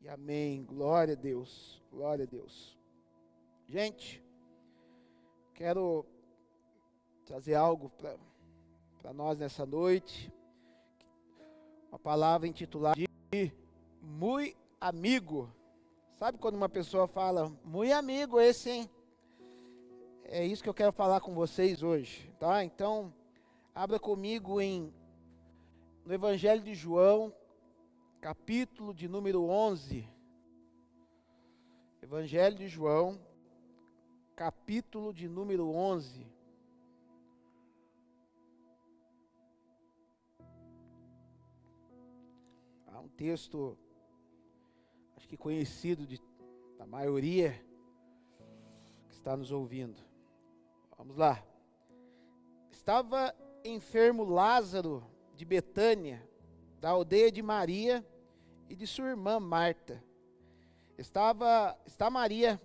E amém. Glória a Deus. Glória a Deus. Gente, quero trazer algo para nós nessa noite. Uma palavra intitulada de Muy Amigo. Sabe quando uma pessoa fala, muito amigo esse, hein? É isso que eu quero falar com vocês hoje, tá? Então, abra comigo no Evangelho de João, capítulo de número 11. Evangelho de João, capítulo de número 11. Há um texto, acho que conhecido da maioria que está nos ouvindo. Vamos lá. Estava enfermo Lázaro de Betânia, da aldeia de Maria e de sua irmã Marta. Está Maria,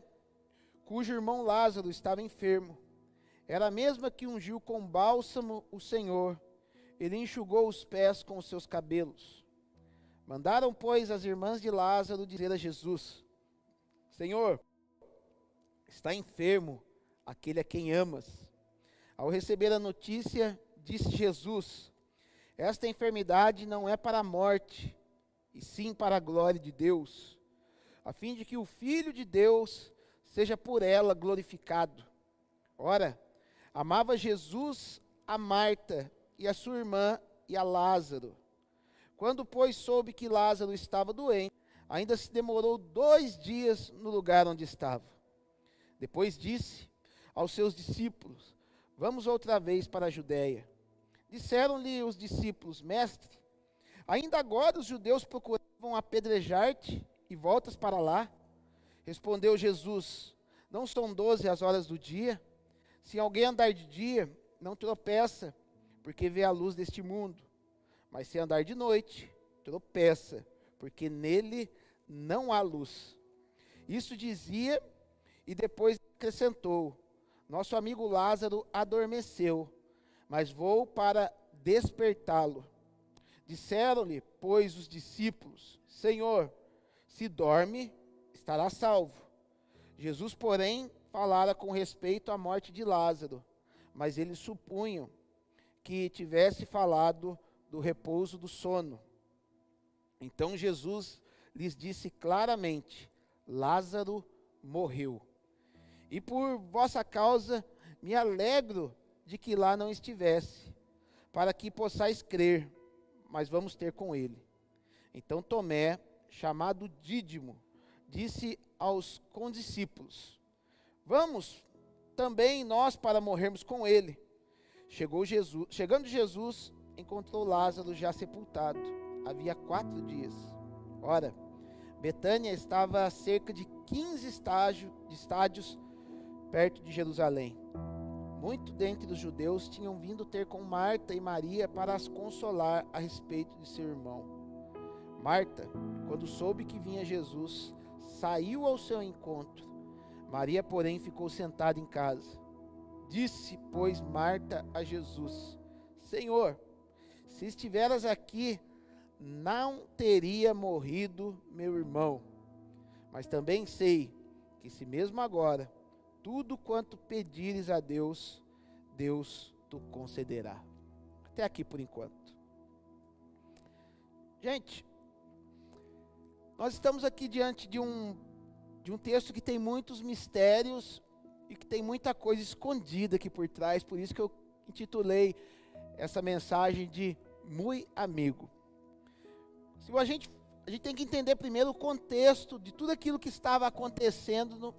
cujo irmão Lázaro estava enfermo. Era a mesma que ungiu com bálsamo o Senhor. Ele enxugou os pés com os seus cabelos. Mandaram, pois, as irmãs de Lázaro dizer a Jesus: Senhor, está enfermo aquele a quem amas. Ao receber a notícia, disse Jesus: esta enfermidade não é para a morte, e sim para a glória de Deus, a fim de que o Filho de Deus seja por ela glorificado. Ora, amava Jesus a Marta e a sua irmã e a Lázaro. Quando, pois, soube que Lázaro estava doente, ainda se demorou 2 dias no lugar onde estava. Depois disse aos seus discípulos: vamos outra vez para a Judéia. Disseram-lhe os discípulos: Mestre, ainda agora os judeus procuravam apedrejar-te e voltas para lá? Respondeu Jesus: não são 12 as horas do dia? Se alguém andar de dia, não tropeça, porque vê a luz deste mundo. Mas se andar de noite, tropeça, porque nele não há luz. Isso dizia e depois acrescentou: nosso amigo Lázaro adormeceu, mas vou para despertá-lo. Disseram-lhe, pois, os discípulos: Senhor, se dorme, estará salvo. Jesus, porém, falara com respeito à morte de Lázaro, mas eles supunham que tivesse falado do repouso do sono. Então Jesus lhes disse claramente: Lázaro morreu. E por vossa causa me alegro de que lá não estivesse, para que possais crer, mas vamos ter com ele. Então Tomé, chamado Dídimo, disse aos condiscípulos: vamos também nós para morrermos com ele. Chegando Jesus, encontrou Lázaro já sepultado, havia 4 dias. Ora, Betânia estava a cerca de 15 estádios perto de Jerusalém. Muito dentre os judeus tinham vindo ter com Marta e Maria para as consolar a respeito de seu irmão. Marta, quando soube que vinha Jesus, saiu ao seu encontro. Maria, porém, ficou sentada em casa. Disse, pois, Marta a Jesus: Senhor, se estiveras aqui, não teria morrido meu irmão. Mas também sei que se mesmo agora tudo quanto pedires a Deus, Deus te concederá. Até aqui por enquanto. Gente, nós estamos aqui diante de um texto que tem muitos mistérios e que tem muita coisa escondida aqui por trás, por isso que eu intitulei essa mensagem de Muy Amigo. A gente tem que entender primeiro o contexto de tudo aquilo que estava acontecendo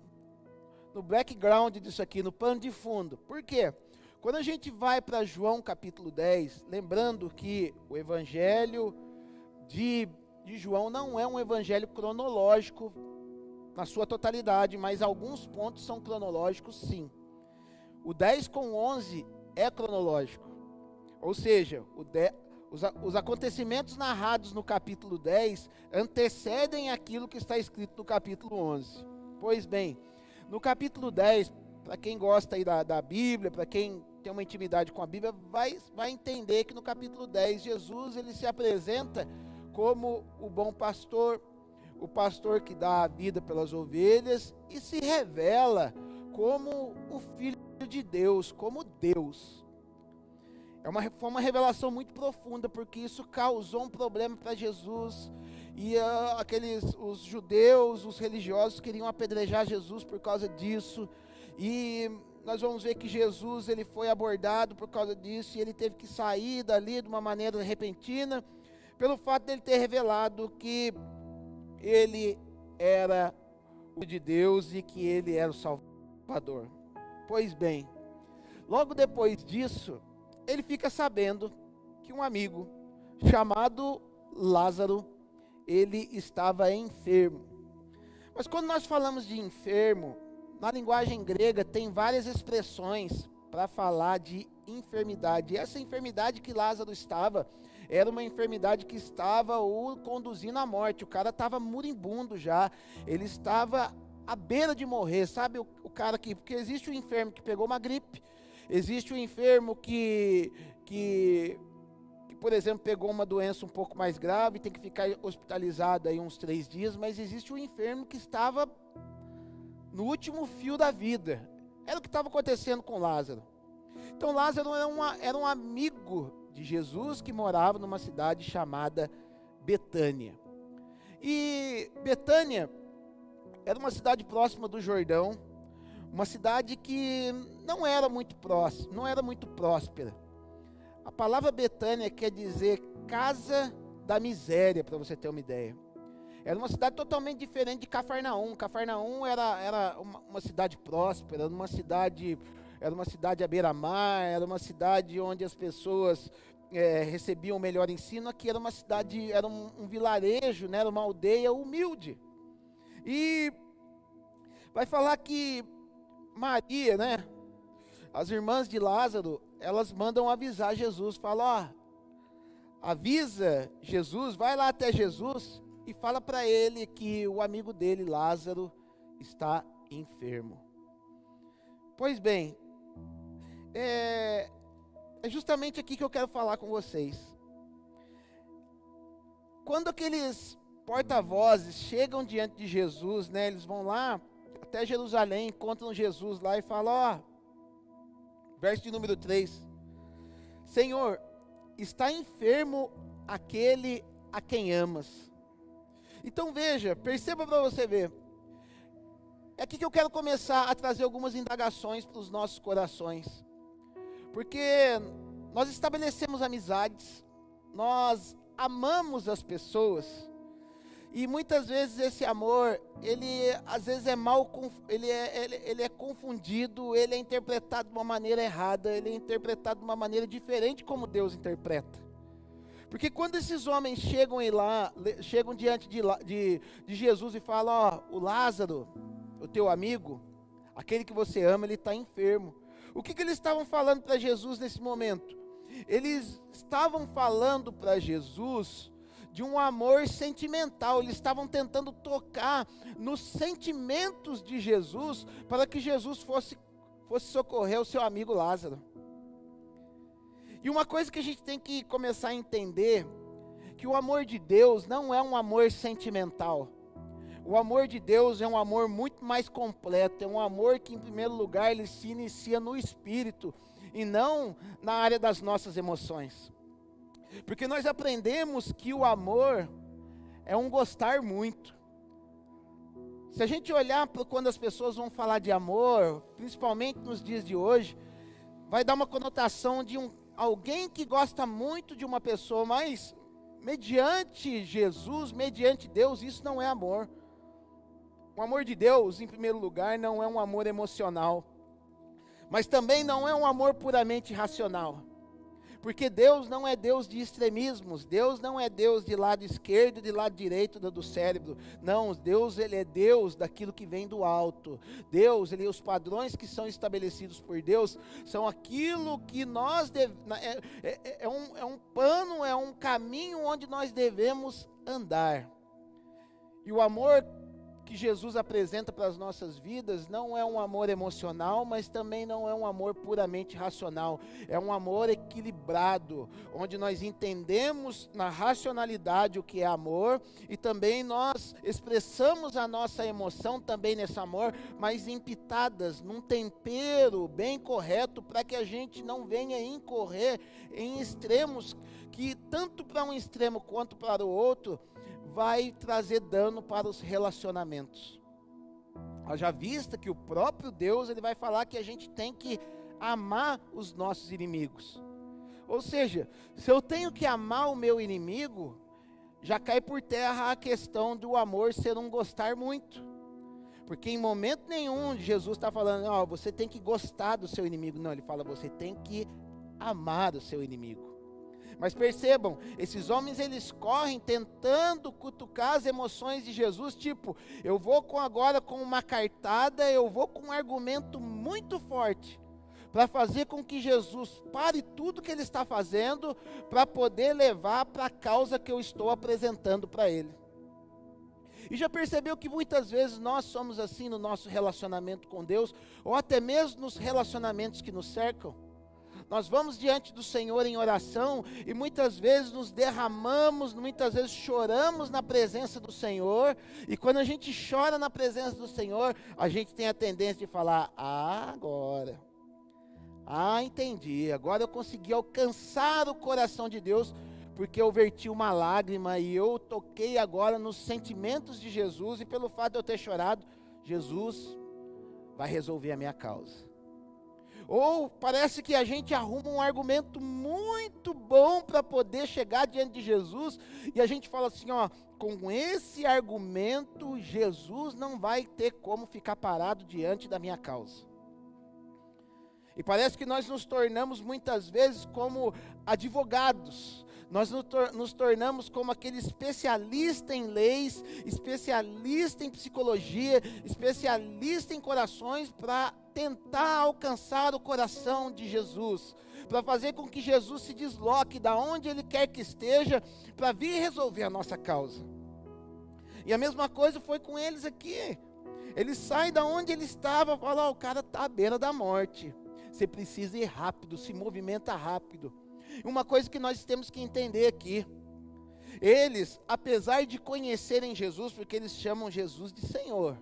no background disso aqui, no pano de fundo. Por quê? Quando a gente vai para João capítulo 10, lembrando que o evangelho de João não é um evangelho cronológico na sua totalidade, mas alguns pontos são cronológicos sim. O 10 com 11 é cronológico, ou seja, os acontecimentos narrados no capítulo 10 antecedem aquilo que está escrito no capítulo 11. Pois bem, no capítulo 10, para quem gosta aí da Bíblia, para quem tem uma intimidade com a Bíblia, vai entender que no capítulo 10, Jesus ele se apresenta como o bom pastor, o pastor que dá a vida pelas ovelhas e se revela como o Filho de Deus, como Deus. Foi uma revelação muito profunda, porque isso causou um problema para Jesus. E os judeus, os religiosos queriam apedrejar Jesus por causa disso. E nós vamos ver que Jesus, ele foi abordado por causa disso, e ele teve que sair dali de uma maneira repentina, pelo fato de ele ter revelado que ele era o de Deus e que ele era o Salvador. Pois bem, logo depois disso, ele fica sabendo que um amigo chamado Lázaro, ele estava enfermo. Mas quando nós falamos de enfermo, na linguagem grega tem várias expressões para falar de enfermidade. E essa enfermidade que Lázaro estava, era uma enfermidade que estava o conduzindo à morte. O cara estava moribundo já, ele estava à beira de morrer. Sabe o cara que... Porque existe o enfermo que pegou uma gripe, existe o enfermo que, por exemplo, pegou uma doença um pouco mais grave, tem que ficar hospitalizado aí uns 3 dias, mas existe o enfermo que estava no último fio da vida. Era o que estava acontecendo com Lázaro. Então Lázaro era um amigo de Jesus que morava numa cidade chamada Betânia. E Betânia era uma cidade próxima do Jordão, uma cidade que não era muito próxima, não era muito próspera. A palavra Betânia quer dizer casa da miséria, para você ter uma ideia. Era uma cidade totalmente diferente de Cafarnaum. Cafarnaum era uma cidade próspera, era uma cidade à beira-mar, era uma cidade onde as pessoas recebiam o melhor ensino. Aqui era uma cidade, era um vilarejo, né, era uma aldeia humilde. E vai falar que Maria, né, as irmãs de Lázaro, elas mandam avisar Jesus, falam, avisa Jesus, vai lá até Jesus e fala para ele que o amigo dele, Lázaro, está enfermo. Pois bem, é justamente aqui que eu quero falar com vocês. Quando aqueles porta-vozes chegam diante de Jesus, né, eles vão lá até Jerusalém, encontram Jesus lá e falam, verso de número 3, Senhor, está enfermo aquele a quem amas. Então veja, perceba para você ver, é aqui que eu quero começar a trazer algumas indagações para os nossos corações, porque nós estabelecemos amizades, nós amamos as pessoas, e muitas vezes esse amor, ele às vezes ele é confundido, ele é interpretado de uma maneira errada, ele é interpretado de uma maneira diferente como Deus interpreta. Porque quando esses homens chegam diante de Jesus e falam, o Lázaro, o teu amigo, aquele que você ama, ele está enfermo. O que eles estavam falando para Jesus nesse momento? Eles estavam falando para Jesus de um amor sentimental, eles estavam tentando tocar nos sentimentos de Jesus, para que Jesus fosse socorrer o seu amigo Lázaro. E uma coisa que a gente tem que começar a entender, que o amor de Deus não é um amor sentimental. O amor de Deus é um amor muito mais completo, é um amor que em primeiro lugar ele se inicia no espírito, e não na área das nossas emoções. Porque nós aprendemos que o amor é um gostar muito. Se a gente olhar para quando as pessoas vão falar de amor, principalmente nos dias de hoje, vai dar uma conotação de alguém que gosta muito de uma pessoa, mas mediante Jesus, mediante Deus, isso não é amor. O amor de Deus, em primeiro lugar, não é um amor emocional, mas também não é um amor puramente racional. Porque Deus não é Deus de extremismos, Deus não é Deus de lado esquerdo e de lado direito do cérebro. Não, Deus, ele é Deus daquilo que vem do alto. Deus, os padrões que são estabelecidos por Deus são aquilo que nós é um plano, é um caminho onde nós devemos andar. E o amor que Jesus apresenta para as nossas vidas não é um amor emocional, mas também não é um amor puramente racional. É um amor equilibrado, onde nós entendemos na racionalidade o que é amor e também nós expressamos a nossa emoção também nesse amor, mas em pitadas, num tempero bem correto, para que a gente não venha incorrer em extremos que tanto para um extremo quanto para o outro vai trazer dano para os relacionamentos. Haja vista que o próprio Deus, ele vai falar que a gente tem que amar os nossos inimigos. Ou seja, se eu tenho que amar o meu inimigo, já cai por terra a questão do amor ser um gostar muito. Porque em momento nenhum Jesus está falando, ó, você tem que gostar do seu inimigo. Não, ele fala, você tem que amar o seu inimigo. Mas percebam, esses homens eles correm tentando cutucar as emoções de Jesus, tipo, eu vou agora com uma cartada, eu vou com um argumento muito forte, para fazer com que Jesus pare tudo que ele está fazendo, para poder levar para a causa que eu estou apresentando para ele. E já percebeu que muitas vezes nós somos assim no nosso relacionamento com Deus, ou até mesmo nos relacionamentos que nos cercam? Nós vamos diante do Senhor em oração e muitas vezes nos derramamos, muitas vezes choramos na presença do Senhor. E quando a gente chora na presença do Senhor, a gente tem a tendência de falar, agora. Entendi, agora eu consegui alcançar o coração de Deus, porque eu verti uma lágrima e eu toquei agora nos sentimentos de Jesus. E pelo fato de eu ter chorado, Jesus vai resolver a minha causa. Ou parece que a gente arruma um argumento muito bom para poder chegar diante de Jesus, e a gente fala assim, ó, com esse argumento, Jesus não vai ter como ficar parado diante da minha causa. E parece que nós nos tornamos muitas vezes como advogados, nós nos tornamos como aquele especialista em leis, especialista em psicologia, especialista em corações para tentar alcançar o coração de Jesus, para fazer com que Jesus se desloque da onde Ele quer que esteja, para vir resolver a nossa causa. E a mesma coisa foi com eles aqui. Ele sai da onde ele estava, fala, o cara está à beira da morte, você precisa ir rápido, se movimenta rápido. Uma coisa que nós temos que entender aqui, eles, apesar de conhecerem Jesus, porque eles chamam Jesus de Senhor,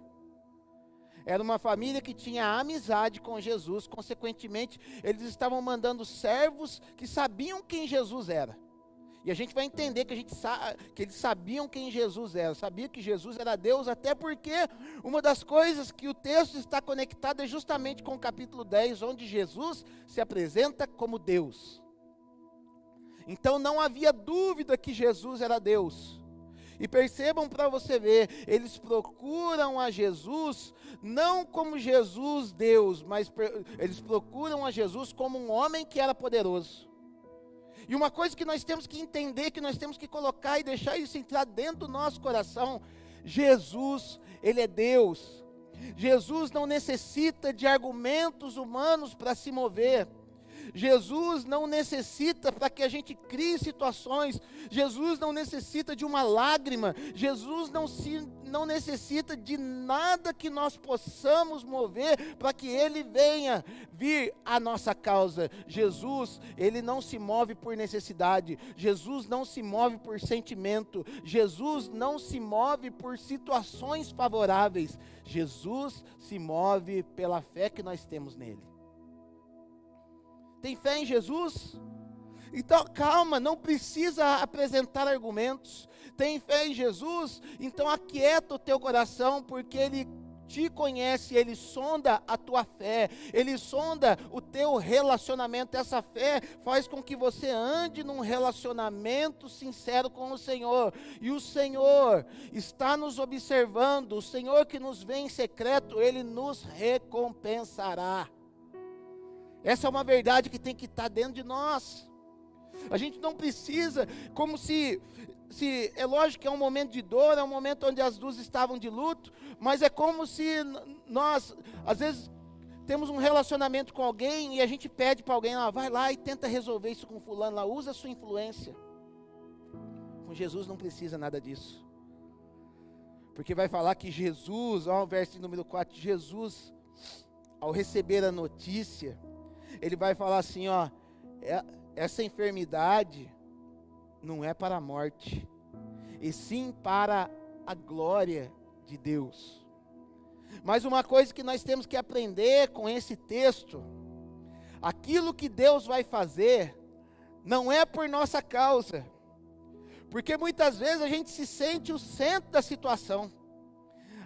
era uma família que tinha amizade com Jesus, consequentemente, eles estavam mandando servos que sabiam quem Jesus era. E a gente vai entender que eles sabiam quem Jesus era, sabiam que Jesus era Deus, até porque uma das coisas que o texto está conectado é justamente com o capítulo 10, onde Jesus se apresenta como Deus. Então não havia dúvida que Jesus era Deus. E percebam para você ver, eles procuram a Jesus, não como Jesus Deus, mas eles procuram a Jesus como um homem que era poderoso. E uma coisa que nós temos que entender, que nós temos que colocar e deixar isso entrar dentro do nosso coração, Jesus, Ele é Deus. Jesus não necessita de argumentos humanos para se mover. Jesus não necessita para que a gente crie situações, Jesus não necessita de uma lágrima, Jesus não necessita de nada que nós possamos mover para que Ele venha vir à nossa causa. Jesus, Ele não se move por necessidade, Jesus não se move por sentimento, Jesus não se move por situações favoráveis, Jesus se move pela fé que nós temos nele. Tem fé em Jesus? Então calma, não precisa apresentar argumentos. Tem fé em Jesus? Então aquieta o teu coração, porque Ele te conhece, Ele sonda a tua fé, Ele sonda o teu relacionamento. Essa fé faz com que você ande num relacionamento sincero com o Senhor, e o Senhor está nos observando, o Senhor que nos vê em secreto, Ele nos recompensará. Essa é uma verdade que tem que estar dentro de nós. A gente não precisa, como se é lógico que é um momento de dor, é um momento onde as duas estavam de luto, mas é como se nós, às vezes, temos um relacionamento com alguém e a gente pede para alguém, vai lá e tenta resolver isso com fulano lá, usa a sua influência. Com Jesus não precisa nada disso. Porque vai falar que Jesus, ó, o verso número 4, Jesus, ao receber a notícia, ele vai falar assim, ó, essa enfermidade não é para a morte, e sim para a glória de Deus. Mas uma coisa que nós temos que aprender com esse texto, aquilo que Deus vai fazer, não é por nossa causa, porque muitas vezes a gente se sente o centro da situação.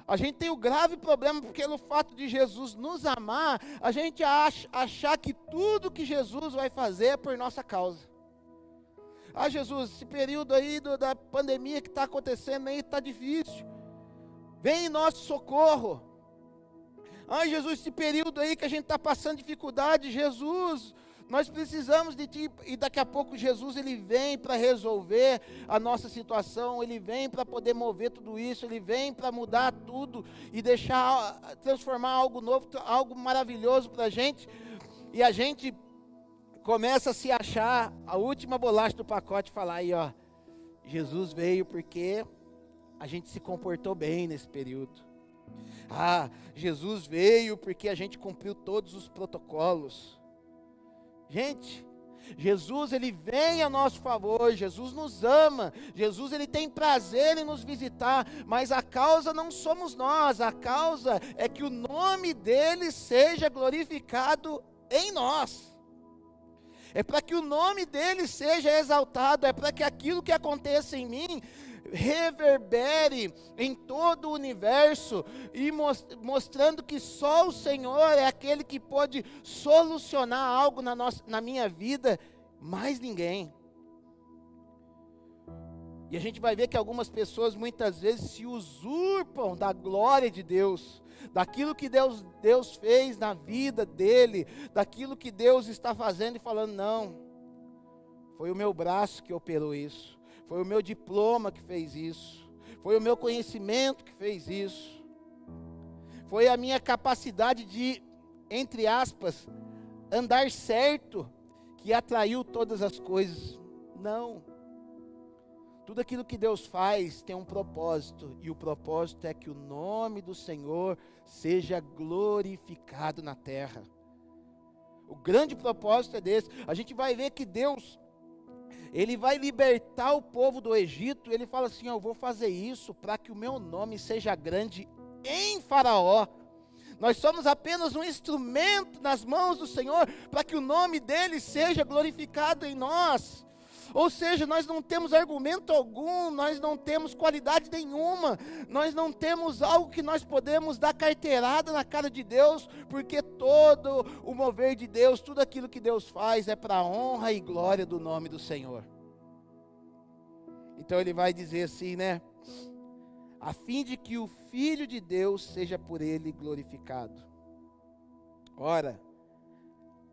A gente tem o grave problema, porque pelo fato de Jesus nos amar, a gente achar que tudo que Jesus vai fazer é por nossa causa. Ah, Jesus, esse período aí da pandemia que está acontecendo aí está difícil. Vem em nosso socorro. Ah, Jesus, esse período aí que a gente está passando dificuldade, Jesus, nós precisamos de Ti. E daqui a pouco Jesus, Ele vem para resolver a nossa situação, Ele vem para poder mover tudo isso, Ele vem para mudar tudo e transformar algo novo, algo maravilhoso para a gente. E a gente começa a se achar a última bolacha do pacote e falar aí, ó, Jesus veio porque a gente se comportou bem nesse período. Ah, Jesus veio porque a gente cumpriu todos os protocolos. Gente, Jesus, Ele vem a nosso favor, Jesus nos ama, Jesus, Ele tem prazer em nos visitar, mas a causa não somos nós, a causa é que o nome dEle seja glorificado em nós. É para que o nome dEle seja exaltado, é para que aquilo que aconteça em mim reverbere em todo o universo e mostrando que só o Senhor é aquele que pode solucionar algo na minha vida, mais ninguém. E a gente vai ver que algumas pessoas muitas vezes se usurpam da glória de Deus, daquilo que Deus fez na vida dele, daquilo que Deus está fazendo e falando, não, foi o meu braço que operou isso, foi o meu diploma que fez isso, foi o meu conhecimento que fez isso, foi a minha capacidade de, entre aspas, andar certo, que atraiu todas as coisas. Não. Tudo aquilo que Deus faz tem um propósito, e o propósito é que o nome do Senhor seja glorificado na terra. O grande propósito é desse. A gente vai ver que Deus, Ele vai libertar o povo do Egito. Ele fala assim, eu vou fazer isso para que o meu nome seja grande em Faraó. Nós somos apenas um instrumento nas mãos do Senhor, para que o nome dEle seja glorificado em nós. Ou seja, nós não temos argumento algum, nós não temos qualidade nenhuma, nós não temos algo que nós podemos dar carteirada na cara de Deus, porque todo o mover de Deus, tudo aquilo que Deus faz é para a honra e glória do nome do Senhor. Então Ele vai dizer assim, né? A fim de que o Filho de Deus seja por Ele glorificado. Ora,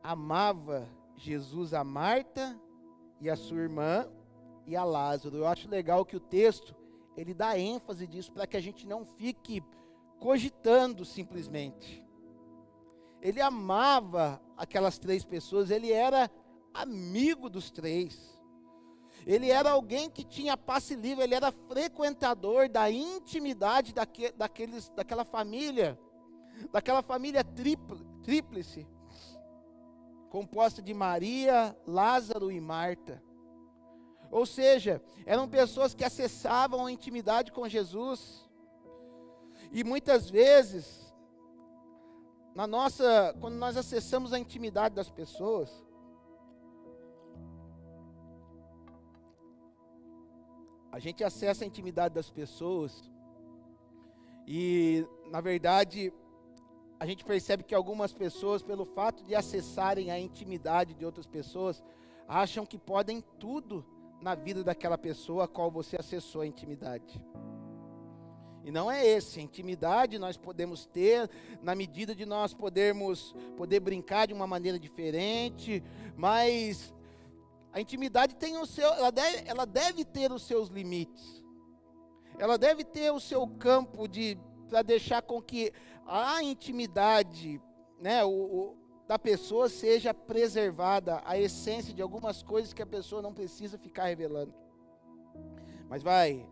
amava Jesus a Marta e a sua irmã e a Lázaro. Eu acho legal que o texto, ele dá ênfase disso, para que a gente não fique cogitando simplesmente. Ele amava aquelas três pessoas, ele era amigo dos três. Ele era alguém que tinha passe livre, ele era frequentador da intimidade daquela família tríplice, composta de Maria, Lázaro e Marta. Ou seja, eram pessoas que acessavam a intimidade com Jesus. E muitas vezes, quando nós acessamos a intimidade das pessoas, a gente acessa a intimidade das pessoas e, na verdade, a gente percebe que algumas pessoas, pelo fato de acessarem a intimidade de outras pessoas, acham que podem tudo na vida daquela pessoa a qual você acessou a intimidade. E não é esse. A intimidade nós podemos ter na medida de nós poder brincar de uma maneira diferente, mas a intimidade tem ela deve ter os seus limites. Ela deve ter o seu campo para deixar com que a intimidade, né, da pessoa seja preservada, a essência de algumas coisas que a pessoa não precisa ficar revelando. Mas vai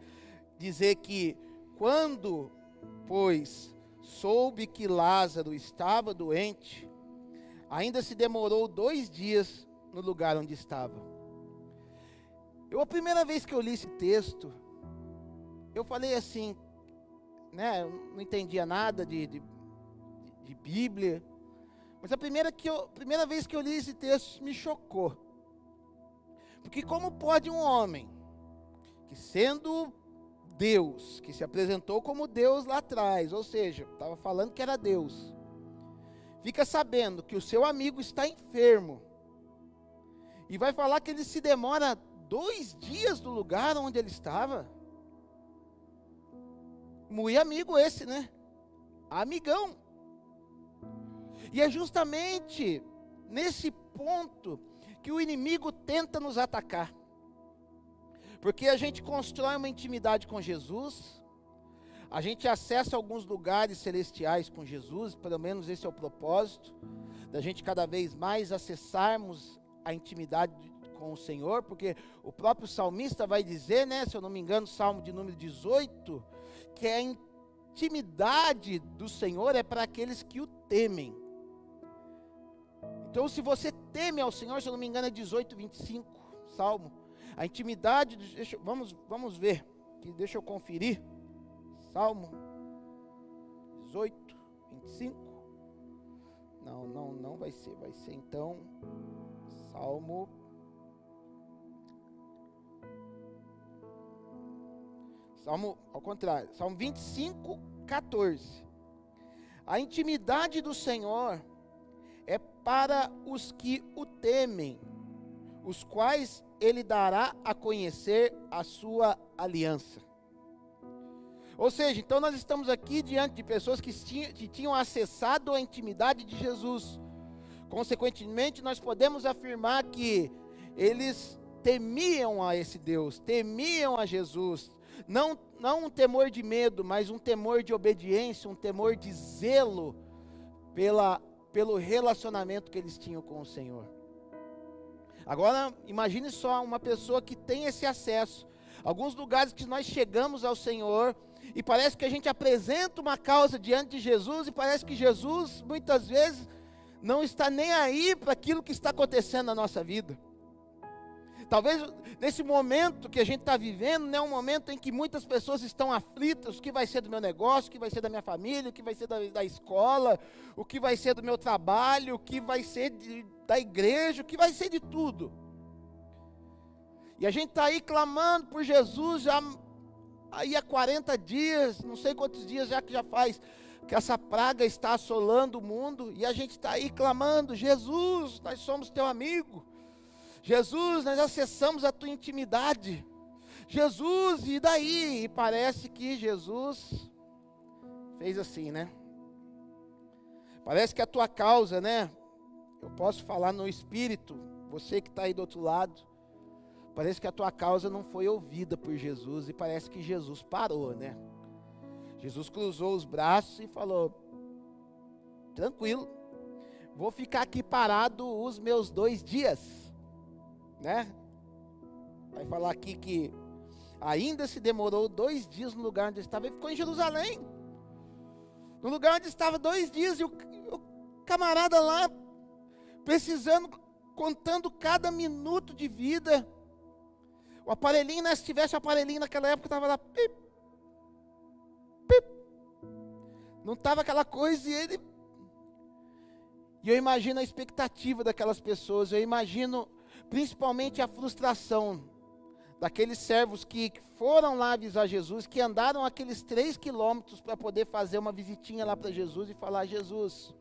dizer que Quando, pois, soube que Lázaro estava doente, ainda se demorou 2 dias no lugar onde estava. A primeira vez que eu li esse texto, eu falei assim, né, eu não entendia nada de Bíblia, mas a primeira vez que eu li esse texto me chocou. Porque como pode um homem, que sendo Deus, que se apresentou como Deus lá atrás, ou seja, estava falando que era Deus, fica sabendo que o seu amigo está enfermo, e vai falar que ele se demora 2 dias do lugar onde ele estava? Muito amigo esse, né? Amigão. E é justamente nesse ponto que o inimigo tenta nos atacar. Porque a gente constrói uma intimidade com Jesus, a gente acessa alguns lugares celestiais com Jesus, pelo menos esse é o propósito, da gente cada vez mais acessarmos a intimidade com o Senhor, porque o próprio salmista vai dizer, né, se eu não me engano, Salmo de número 18, que a intimidade do Senhor é para aqueles que o temem. Então, se você teme ao Senhor, se eu não me engano, é 18, 25, Salmo. A intimidade, vamos ver, deixa eu conferir. Salmo 18, 25. Não vai ser então, Salmo ao contrário, Salmo 25, 14. A intimidade do Senhor é para os que o temem, os quais ele dará a conhecer a sua aliança. Ou seja, então nós estamos aqui diante de pessoas que tinham acessado a intimidade de Jesus. Consequentemente, nós podemos afirmar que eles temiam a esse Deus, temiam a Jesus. Não um temor de medo, mas um temor de obediência, um temor de zelo pelo relacionamento que eles tinham com o Senhor. Agora, imagine só uma pessoa que tem esse acesso. Alguns lugares que nós chegamos ao Senhor e parece que a gente apresenta uma causa diante de Jesus e parece que Jesus, muitas vezes, não está nem aí para aquilo que está acontecendo na nossa vida. Talvez nesse momento que a gente está vivendo, né, um momento em que muitas pessoas estão aflitas, o que vai ser do meu negócio, o que vai ser da minha família, o que vai ser da escola, o que vai ser do meu trabalho, o que vai ser da igreja, o que vai ser de tudo. E a gente está aí clamando por Jesus, já aí há 40 dias, não sei quantos dias já que já faz, que essa praga está assolando o mundo, e a gente está aí clamando, Jesus, nós somos teu amigo. Jesus, nós acessamos a tua intimidade. Jesus, e daí? E parece que Jesus fez assim, né? Parece que a tua causa, né? Eu posso falar no espírito, você que está aí do outro lado. Parece que a tua causa não foi ouvida por Jesus e parece que Jesus parou, né? Jesus cruzou os braços e falou, tranquilo, vou ficar aqui parado os meus 2 dias. Né? Vai falar aqui que ainda se demorou 2 dias no lugar onde estava. Ele ficou em Jerusalém, no lugar onde estava 2 dias, e o camarada lá precisando, contando cada minuto de vida. O aparelhinho, né, se tivesse o aparelhinho naquela época, estava lá, pip, pip. Não estava aquela coisa, e eu imagino a expectativa daquelas pessoas, eu imagino principalmente a frustração daqueles servos que foram lá avisar Jesus, que andaram aqueles 3 quilômetros para poder fazer uma visitinha lá para Jesus e falar, Jesus,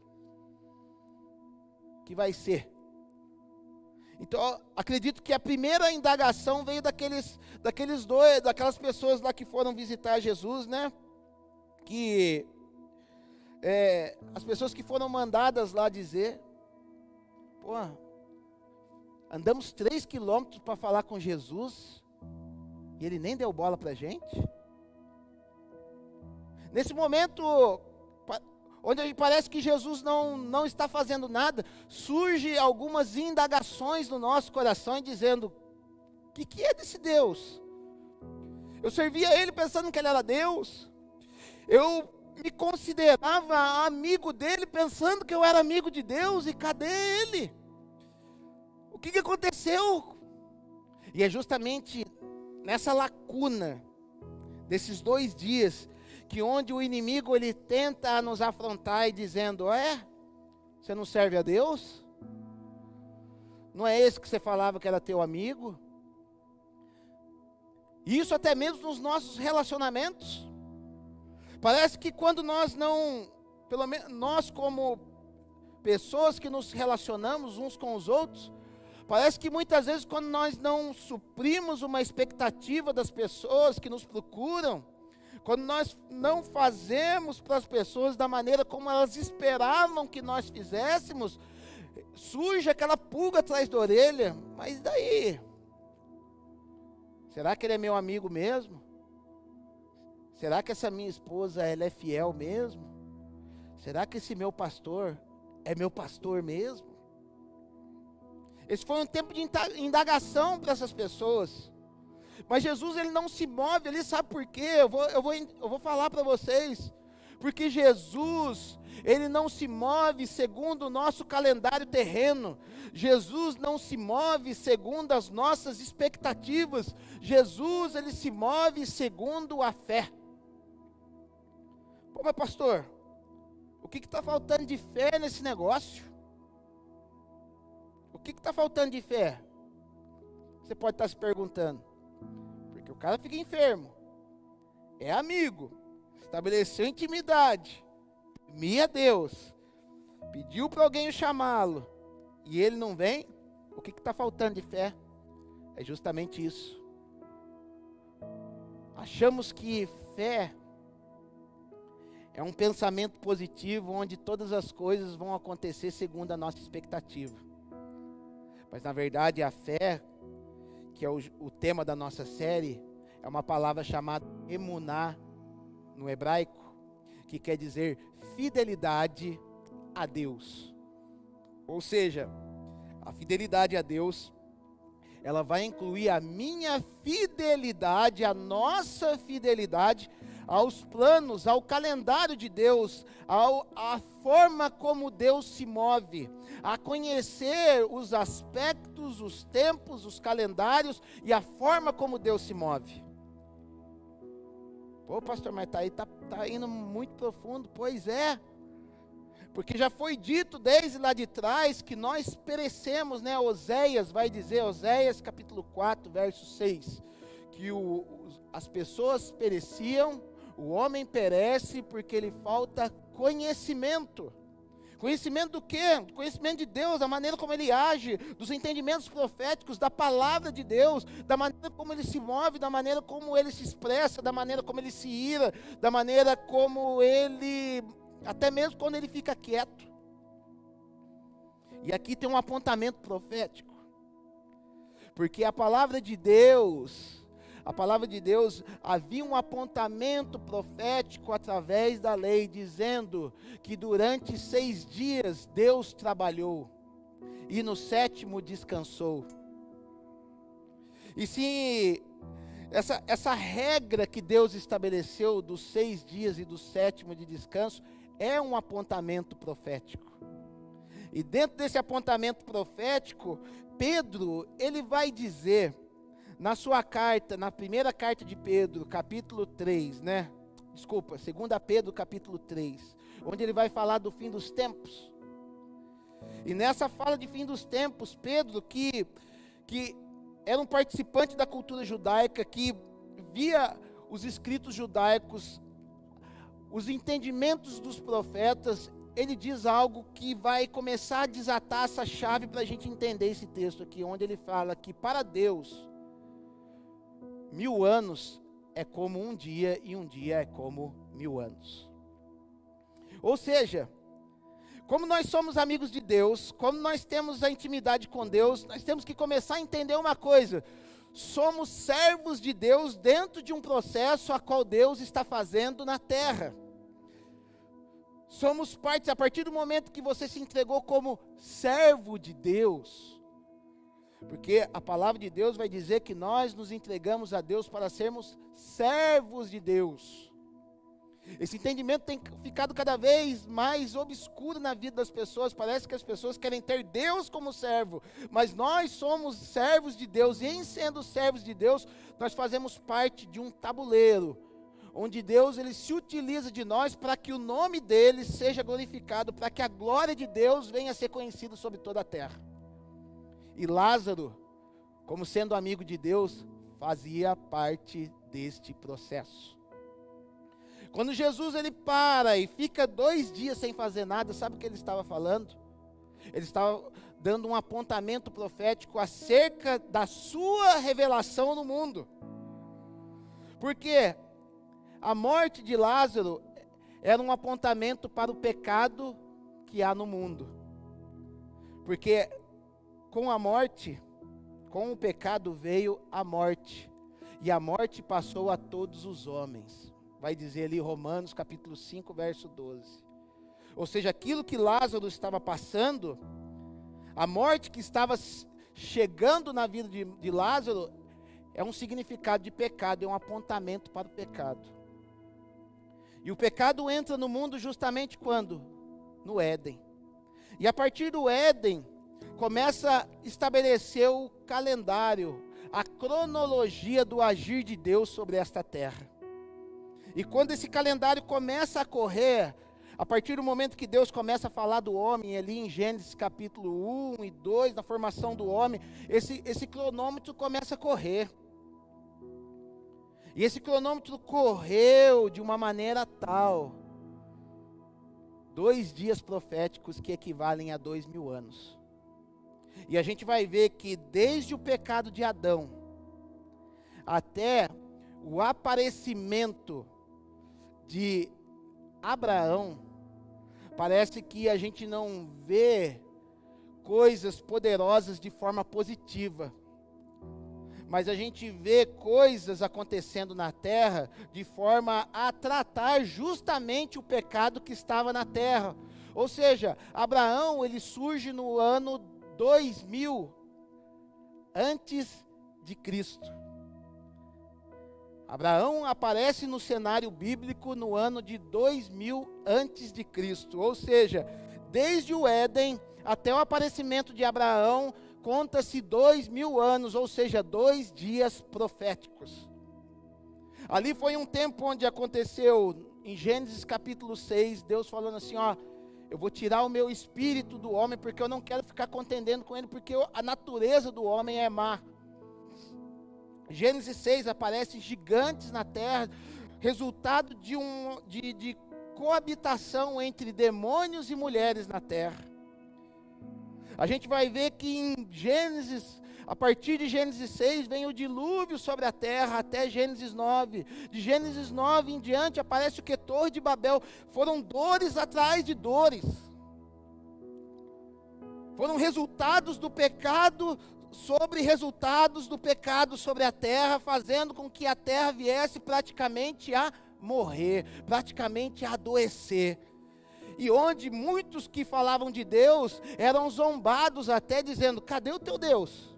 que vai ser? Então, acredito que a primeira indagação veio daquelas pessoas lá que foram visitar Jesus, né? Que as pessoas que foram mandadas lá dizer, andamos 3 quilômetros para falar com Jesus e ele nem deu bola para a gente. Nesse momento, onde parece que Jesus não está fazendo nada, surge algumas indagações no nosso coração, dizendo, o que é desse Deus? Eu servia ele pensando que ele era Deus, Eu me considerava amigo dele, pensando que eu era amigo de Deus, e cadê ele? O que aconteceu? E é justamente nessa lacuna desses 2 dias, que onde o inimigo ele tenta nos afrontar e dizendo: você não serve a Deus? Não é esse que você falava que era teu amigo? Isso até mesmo nos nossos relacionamentos. Parece que quando nós não, pelo menos nós como pessoas que nos relacionamos uns com os outros, parece que muitas vezes quando nós não suprimos uma expectativa das pessoas que nos procuram, quando nós não fazemos para as pessoas da maneira como elas esperavam que nós fizéssemos, surge aquela pulga atrás da orelha. Mas daí? Será que ele é meu amigo mesmo? Será que essa minha esposa ela é fiel mesmo? Será que esse meu pastor é meu pastor mesmo? Esse foi um tempo de indagação para essas pessoas. Mas Jesus ele não se move ali, sabe por quê? Eu vou falar para vocês. Porque Jesus, ele não se move segundo o nosso calendário terreno. Jesus não se move segundo as nossas expectativas. Jesus, ele se move segundo a fé. Pô, mas pastor, o que está faltando de fé nesse negócio? O que está faltando de fé? Você pode estar se perguntando. Porque o cara fica enfermo, é amigo, estabeleceu intimidade, temia Deus, pediu para alguém chamá-lo, e ele não vem. O que está faltando de fé? É justamente isso. Achamos que fé é um pensamento positivo, onde todas as coisas vão acontecer segundo a nossa expectativa. Mas na verdade a fé, que é o tema da nossa série, é uma palavra chamada emuná no hebraico, que quer dizer fidelidade a Deus. Ou seja, a fidelidade a Deus, ela vai incluir a minha fidelidade, a nossa fidelidade aos planos, ao calendário de Deus, à forma como Deus se move, a conhecer os aspectos, os tempos, os calendários e a forma como Deus se move. Pô, pastor, mas tá indo muito profundo. Pois é, porque já foi dito desde lá de trás que nós perecemos, né? Oséias vai dizer, Oséias capítulo 4, verso 6, que as pessoas pereciam, o homem perece porque lhe falta conhecimento. Conhecimento do quê? Conhecimento de Deus, da maneira como Ele age, dos entendimentos proféticos, da palavra de Deus, da maneira como Ele se move, da maneira como Ele se expressa, da maneira como Ele se ira, da maneira como Ele, até mesmo quando Ele fica quieto. E aqui tem um apontamento profético, porque a palavra de Deus, havia um apontamento profético através da lei, dizendo que durante 6 dias Deus trabalhou, e no 7º descansou. E se essa regra que Deus estabeleceu dos 6 dias e do 7º de descanso, é um apontamento profético. E dentro desse apontamento profético, Pedro, ele vai dizer, na sua carta, na primeira carta de Pedro, capítulo 3, né? Desculpa, 2 Pedro, capítulo 3, onde ele vai falar do fim dos tempos. E nessa fala de fim dos tempos, Pedro, que era um participante da cultura judaica, que via os escritos judaicos, os entendimentos dos profetas, ele diz algo que vai começar a desatar essa chave para a gente entender esse texto aqui, onde ele fala que para Deus, 1000 anos é como um dia, e um dia é como 1000 anos. Ou seja, como nós somos amigos de Deus, como nós temos a intimidade com Deus, nós temos que começar a entender uma coisa: somos servos de Deus dentro de um processo a qual Deus está fazendo na terra. Somos partes, a partir do momento que você se entregou como servo de Deus, porque a palavra de Deus vai dizer que nós nos entregamos a Deus para sermos servos de Deus. Esse entendimento tem ficado cada vez mais obscuro na vida das pessoas. Parece que as pessoas querem ter Deus como servo, mas nós somos servos de Deus, e em sendo servos de Deus, nós fazemos parte de um tabuleiro, onde Deus ele se utiliza de nós para que o nome dele seja glorificado, para que a glória de Deus venha a ser conhecida sobre toda a terra. E Lázaro, como sendo amigo de Deus, fazia parte deste processo. Quando Jesus ele para e fica 2 dias sem fazer nada, sabe o que ele estava falando? Ele estava dando um apontamento profético acerca da sua revelação no mundo. Porque a morte de Lázaro era um apontamento para o pecado que há no mundo. Porque com a morte, com o pecado veio a morte, e a morte passou a todos os homens. Vai dizer ali Romanos capítulo 5, verso 12. Ou seja, aquilo que Lázaro estava passando, a morte que estava chegando na vida de Lázaro, é um significado de pecado, é um apontamento para o pecado. E o pecado entra no mundo justamente quando? No Éden. E a partir do Éden, começa a estabelecer o calendário, a cronologia do agir de Deus sobre esta terra. E quando esse calendário começa a correr, a partir do momento que Deus começa a falar do homem, ali em Gênesis capítulo 1 e 2, na formação do homem, esse cronômetro começa a correr. E esse cronômetro correu de uma maneira tal, 2 dias proféticos que equivalem a 2000 anos. E a gente vai ver que desde o pecado de Adão, até o aparecimento de Abraão, parece que a gente não vê coisas poderosas de forma positiva, mas a gente vê coisas acontecendo na terra de forma a tratar justamente o pecado que estava na terra. Ou seja, Abraão ele surge no ano 2000 antes de Cristo. Abraão aparece no cenário bíblico no ano de 2000 antes de Cristo, ou seja, desde o Éden até o aparecimento de Abraão, conta-se 2000 anos, ou seja, 2 dias proféticos. Ali foi um tempo onde aconteceu, em Gênesis capítulo 6, Deus falando assim, ó, eu vou tirar o meu espírito do homem, porque eu não quero ficar contendendo com ele, porque a natureza do homem é má. Gênesis 6 aparecem gigantes na terra, resultado de coabitação entre demônios e mulheres na terra. A gente vai ver que em Gênesis, a partir de Gênesis 6, vem o dilúvio sobre a terra até Gênesis 9. De Gênesis 9 em diante aparece o que? Torre de Babel. Foram dores atrás de dores. Foram resultados do pecado sobre resultados do pecado sobre a terra, fazendo com que a terra viesse praticamente a morrer, praticamente a adoecer. E onde muitos que falavam de Deus eram zombados até dizendo, cadê o teu Deus?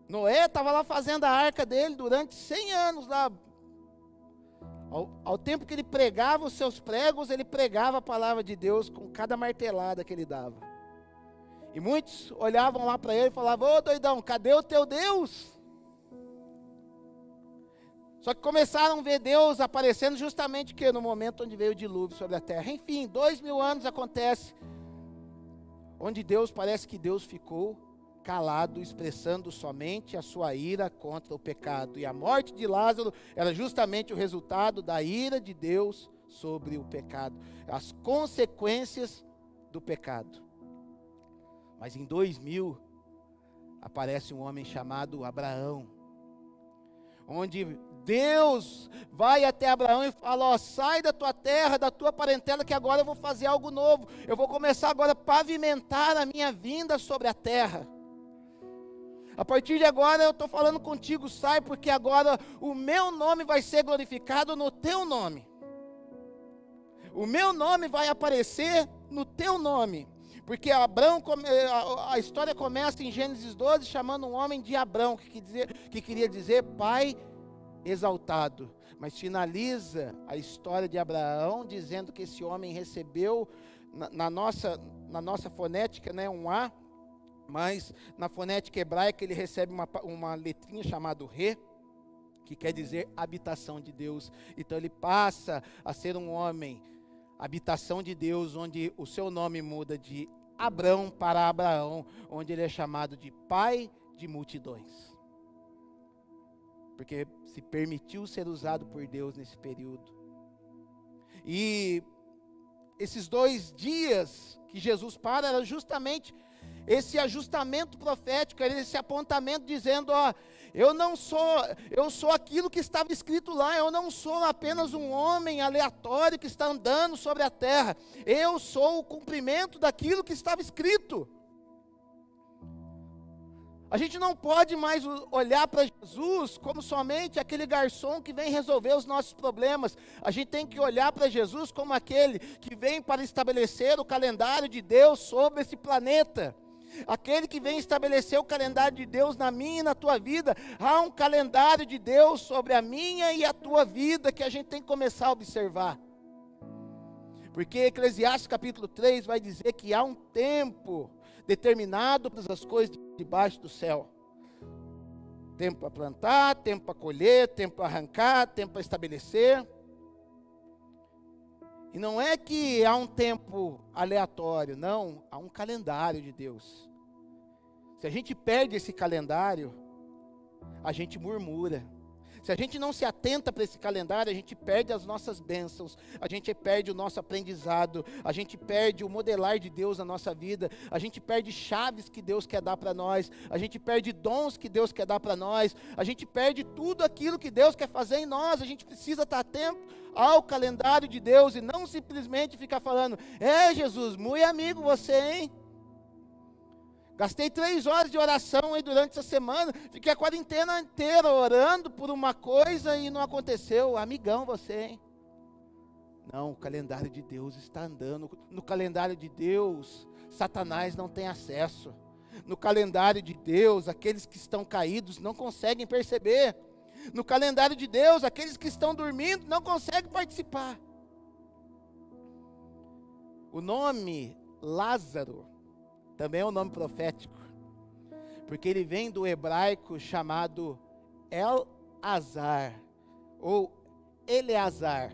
Noé estava lá fazendo a arca dele durante 100 anos lá. Ao tempo que ele pregava os seus pregos, ele pregava a palavra de Deus com cada martelada que ele dava. E muitos olhavam lá para ele e falavam, ô doidão, cadê o teu Deus? Só que começaram a ver Deus aparecendo justamente no momento onde veio o dilúvio sobre a terra. Enfim, 2000 anos acontece, onde parece que Deus ficou calado, expressando somente a sua ira contra o pecado. E a morte de Lázaro era justamente o resultado da ira de Deus sobre o pecado. As consequências do pecado. Mas em 2000, aparece um homem chamado Abraão, onde Deus vai até Abraão e fala, ó, sai da tua terra, da tua parentela, que agora eu vou fazer algo novo. Eu vou começar agora a pavimentar a minha vinda sobre a terra. A partir de agora eu estou falando contigo, sai, porque agora o meu nome vai ser glorificado no teu nome. O meu nome vai aparecer no teu nome. Porque Abrão, a história começa em Gênesis 12, chamando um homem de Abrão, que queria dizer pai exaltado, mas finaliza a história de Abraão dizendo que esse homem recebeu, na nossa fonética, né, um A, mas na fonética hebraica ele recebe uma letrinha chamada Re, que quer dizer habitação de Deus. Então ele passa a ser um homem, habitação de Deus, onde o seu nome muda de Abrão para Abraão, onde ele é chamado de pai de multidões. Porque se permitiu ser usado por Deus nesse período. E esses 2 dias que Jesus para, era justamente esse ajustamento profético, esse apontamento dizendo, ó, eu sou aquilo que estava escrito lá, eu não sou apenas um homem aleatório que está andando sobre a terra, eu sou o cumprimento daquilo que estava escrito. A gente não pode mais olhar para Jesus como somente aquele garçom que vem resolver os nossos problemas. A gente tem que olhar para Jesus como aquele que vem para estabelecer o calendário de Deus sobre esse planeta. Aquele que vem estabelecer o calendário de Deus na minha e na tua vida. Há um calendário de Deus sobre a minha e a tua vida que a gente tem que começar a observar. Porque Eclesiastes capítulo 3 vai dizer que há um tempo determinado para as coisas debaixo do céu. Tempo para plantar, tempo para colher, tempo para arrancar, tempo para estabelecer. E não é que há um tempo aleatório, não, há um calendário de Deus. Se a gente perde esse calendário, a gente murmura. Se a gente não se atenta para esse calendário, a gente perde as nossas bênçãos, a gente perde o nosso aprendizado, a gente perde o modelar de Deus na nossa vida, a gente perde chaves que Deus quer dar para nós, a gente perde dons que Deus quer dar para nós, a gente perde tudo aquilo que Deus quer fazer em nós. A gente precisa estar atento ao calendário de Deus e não simplesmente ficar falando, Jesus, muito amigo você, hein? Gastei 3 horas de oração aí durante essa semana, fiquei a quarentena inteira orando por uma coisa e não aconteceu. Amigão você, hein? Não, o calendário de Deus está andando. No calendário de Deus, Satanás não tem acesso. No calendário de Deus, aqueles que estão caídos não conseguem perceber. No calendário de Deus, aqueles que estão dormindo não conseguem participar. O nome Lázaro também é um nome profético, porque ele vem do hebraico chamado El-Azar, ou Eleazar.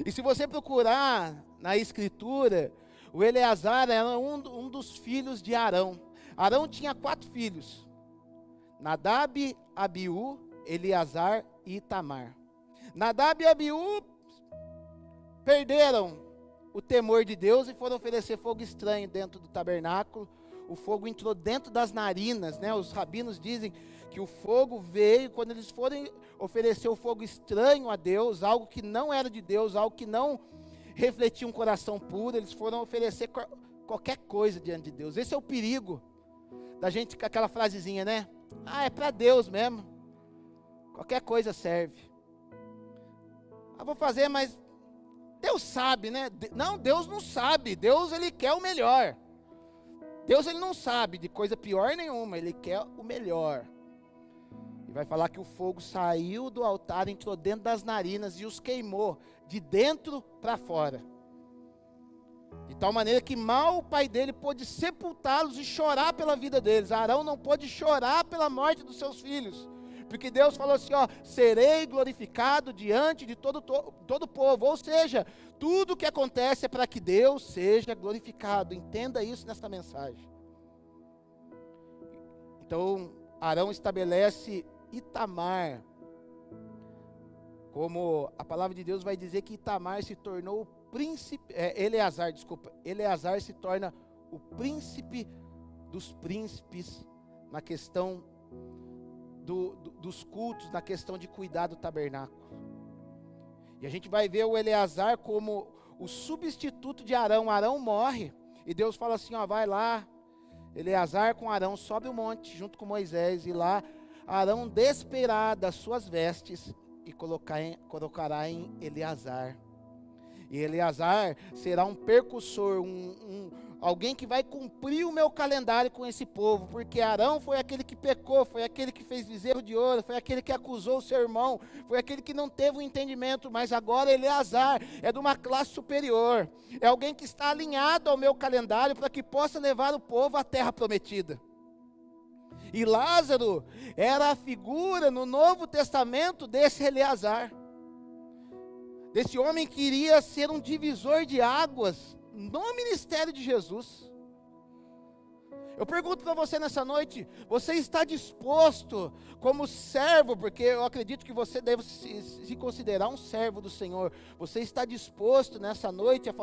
E se você procurar na escritura, o Eleazar era um dos filhos de Arão. Arão tinha 4 filhos, Nadab, Abiú, Eleazar e Itamar. Nadab e Abiú perderam o temor de Deus e foram oferecer fogo estranho dentro do tabernáculo. O fogo entrou dentro das narinas, né? Os rabinos dizem que o fogo veio quando eles forem oferecer o fogo estranho a Deus, algo que não era de Deus, algo que não refletia um coração puro. Eles foram oferecer qualquer coisa diante de Deus. Esse é o perigo da gente com aquela frasezinha, né? É para Deus mesmo, qualquer coisa serve. Vou fazer, mas Deus sabe, né? Não, Deus não sabe. Deus, Ele quer o melhor. Deus, Ele não sabe de coisa pior nenhuma. Ele quer o melhor. E vai falar que o fogo saiu do altar, entrou dentro das narinas e os queimou de dentro para fora. De tal maneira que mal o pai dele pôde sepultá-los e chorar pela vida deles. Arão não pôde chorar pela morte dos seus filhos. Porque Deus falou assim, serei glorificado diante de todo o povo. Ou seja, tudo que acontece é para que Deus seja glorificado. Entenda isso nesta mensagem. Então, Arão estabelece Itamar. Como a palavra de Deus vai dizer que Itamar se tornou o príncipe, Eleazar se torna o príncipe dos príncipes na questão dos cultos, na questão de cuidar do tabernáculo. E a gente vai ver o Eleazar como o substituto de Arão. Arão morre e Deus fala assim, vai lá, Eleazar com Arão sobe o monte junto com Moisés, e lá Arão desperá das suas vestes e colocará em Eleazar. E Eleazar será um percussor, alguém que vai cumprir o meu calendário com esse povo, porque Arão foi aquele que pecou, foi aquele que fez bezerro de ouro, foi aquele que acusou o seu irmão, foi aquele que não teve o entendimento, mas agora Eleazar é de uma classe superior, é alguém que está alinhado ao meu calendário para que possa levar o povo à terra prometida. E Lázaro era a figura no Novo Testamento desse Eleazar, desse homem que iria ser um divisor de águas no ministério de Jesus. Eu pergunto para você nessa noite, você está disposto como servo, porque eu acredito que você deve se considerar um servo do Senhor, você está disposto nessa noite a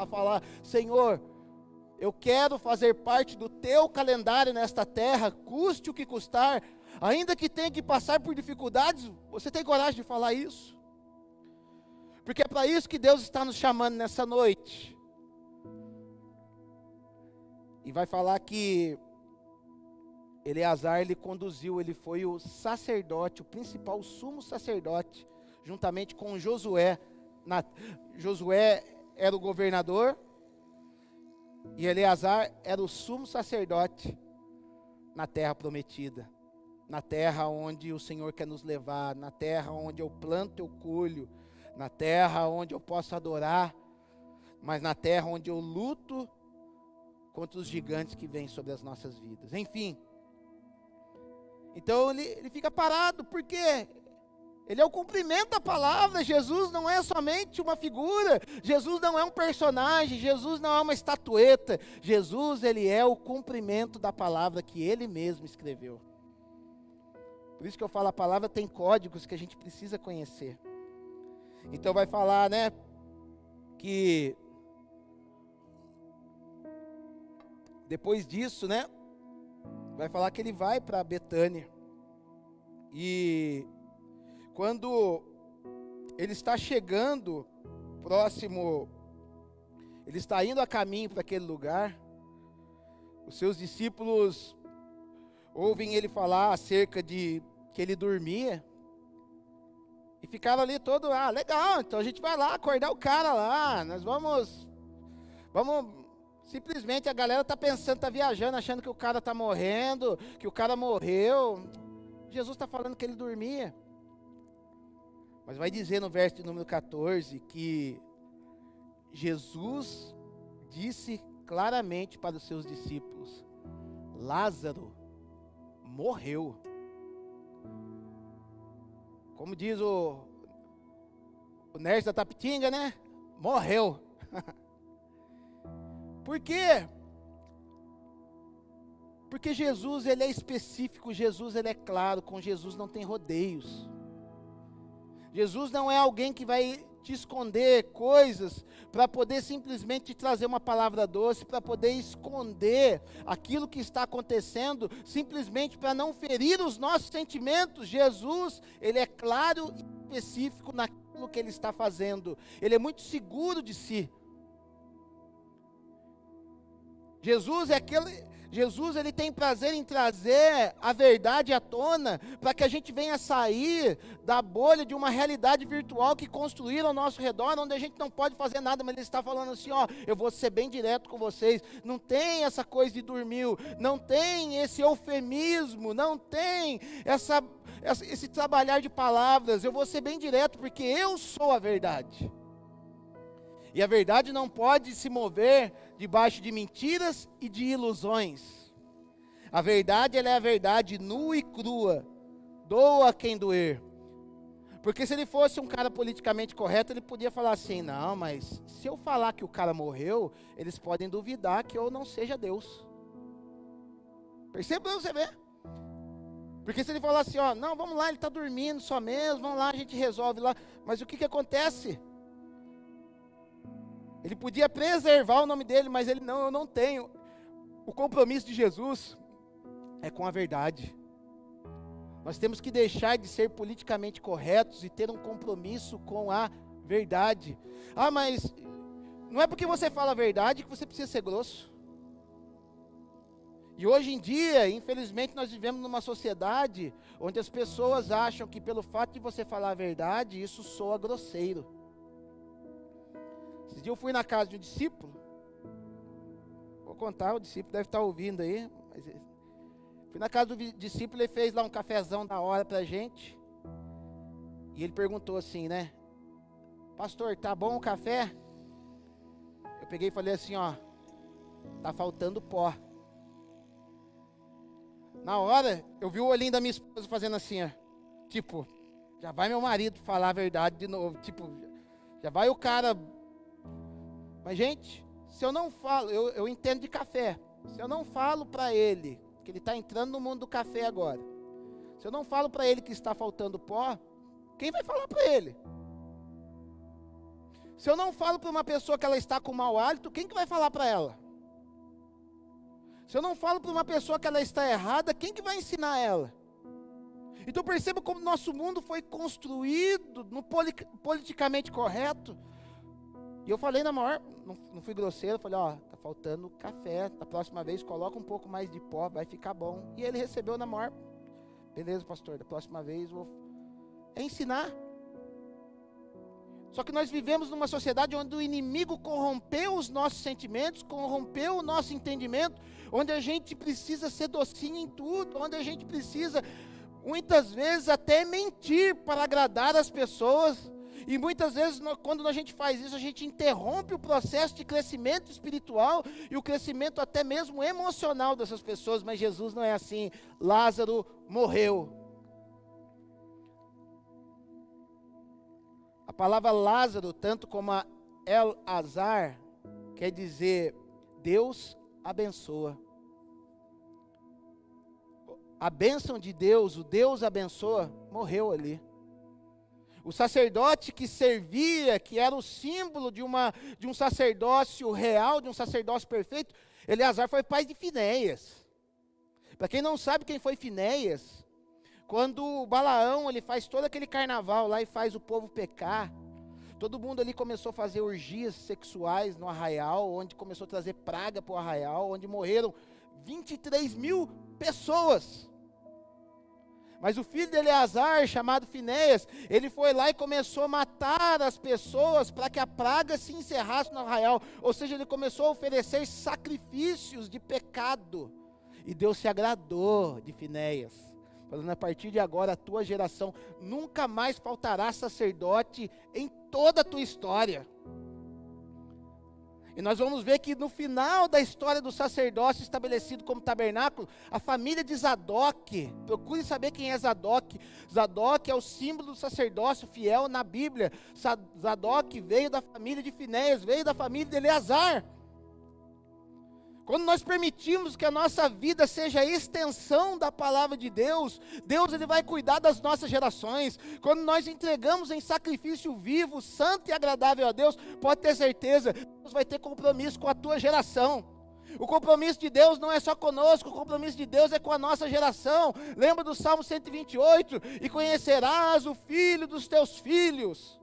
falar, Senhor, eu quero fazer parte do teu calendário nesta terra, custe o que custar, ainda que tenha que passar por dificuldades, você tem coragem de falar isso? Porque é para isso que Deus está nos chamando nessa noite. E vai falar que Eleazar, ele conduziu, ele foi o sacerdote, o principal sumo sacerdote, juntamente com Josué. Josué era o governador, e Eleazar era o sumo sacerdote na terra prometida. Na terra onde o Senhor quer nos levar, na terra onde eu planto, eu colho, na terra onde eu posso adorar, mas na terra onde eu luto contra os gigantes que vêm sobre as nossas vidas. Enfim, então ele fica parado, porque ele é o cumprimento da palavra. Jesus não é somente uma figura, Jesus não é um personagem, Jesus não é uma estatueta, Jesus, ele é o cumprimento da palavra que ele mesmo escreveu. Por isso que eu falo, a palavra tem códigos que a gente precisa conhecer. Então vai falar, né, que depois disso, né, vai falar que ele vai para Betânia. E quando ele está chegando próximo, ele está indo a caminho para aquele lugar, os seus discípulos ouvem ele falar acerca de que ele dormia, e ficaram ali todo, legal, então a gente vai lá acordar o cara lá, nós vamos, simplesmente a galera está pensando, está viajando, achando que o cara está morrendo, que o cara morreu. Jesus está falando que ele dormia. Mas vai dizer no verso de número 14 que Jesus disse claramente para os seus discípulos: Lázaro morreu. Como diz o nerd da Tapitinga, né? Morreu. Por quê? Porque Jesus, ele é específico, Jesus, ele é claro, com Jesus não tem rodeios. Jesus não é alguém que vai te esconder coisas para poder simplesmente te trazer uma palavra doce, para poder esconder aquilo que está acontecendo, simplesmente para não ferir os nossos sentimentos. Jesus, ele é claro e específico naquilo que ele está fazendo. Ele é muito seguro de si. Jesus, ele tem prazer em trazer a verdade à tona, para que a gente venha sair da bolha de uma realidade virtual que construíram ao nosso redor, onde a gente não pode fazer nada, mas ele está falando assim, eu vou ser bem direto com vocês, não tem essa coisa de dormir, não tem esse eufemismo, não tem esse trabalhar de palavras, eu vou ser bem direto, porque eu sou a verdade. E a verdade não pode se mover debaixo de mentiras e de ilusões. A verdade, ela é a verdade nua e crua, doa quem doer. Porque se ele fosse um cara politicamente correto, ele podia falar assim, não, mas se eu falar que o cara morreu, eles podem duvidar que eu não seja Deus. Perceba, você vê? Porque se ele falar assim, não, vamos lá, ele está dormindo só mesmo, vamos lá, a gente resolve lá. Mas o que acontece? Ele podia preservar o nome dele, mas ele não, eu não tenho. O compromisso de Jesus é com a verdade. Nós temos que deixar de ser politicamente corretos e ter um compromisso com a verdade. Mas não é porque você fala a verdade que você precisa ser grosso. E hoje em dia, infelizmente, nós vivemos numa sociedade onde as pessoas acham que pelo fato de você falar a verdade, isso soa grosseiro. Esse dia eu fui na casa de um discípulo, vou contar, o discípulo deve estar ouvindo aí. Mas fui na casa do discípulo, ele fez lá um cafezão da hora pra gente. E ele perguntou assim, né? Pastor, tá bom o café? Eu peguei e falei assim, ó. Tá faltando pó. Na hora, eu vi o olhinho da minha esposa fazendo assim, ó. Tipo, já vai meu marido falar a verdade de novo. Tipo, já vai o cara. Mas, gente, se eu não falo, eu entendo de café. Se eu não falo para ele que ele está entrando no mundo do café agora, se eu não falo para ele que está faltando pó, quem vai falar para ele? Se eu não falo para uma pessoa que ela está com mau hálito, quem que vai falar para ela? Se eu não falo para uma pessoa que ela está errada, quem que vai ensinar ela? Então perceba como nosso mundo foi construído no politicamente correto. E eu falei na maior, não fui grosseiro, falei, ó, tá faltando café, da próxima vez coloca um pouco mais de pó, vai ficar bom. E ele recebeu na maior, beleza pastor, da próxima vez vou ensinar. Só que nós vivemos numa sociedade onde o inimigo corrompeu os nossos sentimentos, corrompeu o nosso entendimento, onde a gente precisa ser docinho em tudo, onde a gente precisa, muitas vezes, até mentir para agradar as pessoas. E muitas vezes, quando a gente faz isso, a gente interrompe o processo de crescimento espiritual e o crescimento até mesmo emocional dessas pessoas. Mas Jesus não é assim. Lázaro morreu. A palavra Lázaro, tanto como a El-Azar, quer dizer Deus abençoa. A bênção de Deus, o Deus abençoa, morreu ali. O sacerdote que servia, que era o símbolo de um sacerdócio real, de um sacerdócio perfeito, Eleazar foi pai de Finéias. Para quem não sabe quem foi Finéias, quando o Balaão ele faz todo aquele carnaval lá e faz o povo pecar, todo mundo ali começou a fazer orgias sexuais no arraial, onde começou a trazer praga para o arraial, onde morreram 23.000 pessoas. Mas o filho de Eleazar, chamado Finéias, ele foi lá e começou a matar as pessoas para que a praga se encerrasse no arraial. Ou seja, ele começou a oferecer sacrifícios de pecado. E Deus se agradou de Finéias, falando, a partir de agora a tua geração nunca mais faltará sacerdote em toda a tua história. E nós vamos ver que no final da história do sacerdócio estabelecido como tabernáculo, a família de Zadok, procure saber quem é Zadok. Zadok é o símbolo do sacerdócio fiel na Bíblia. Zadok veio da família de Finéias, veio da família de Eleazar. Quando nós permitimos que a nossa vida seja a extensão da palavra de Deus, Deus ele vai cuidar das nossas gerações. Quando nós entregamos em sacrifício vivo, santo e agradável a Deus, pode ter certeza, Deus vai ter compromisso com a tua geração. O compromisso de Deus não é só conosco, o compromisso de Deus é com a nossa geração. Lembra do Salmo 128? E conhecerás o filho dos teus filhos.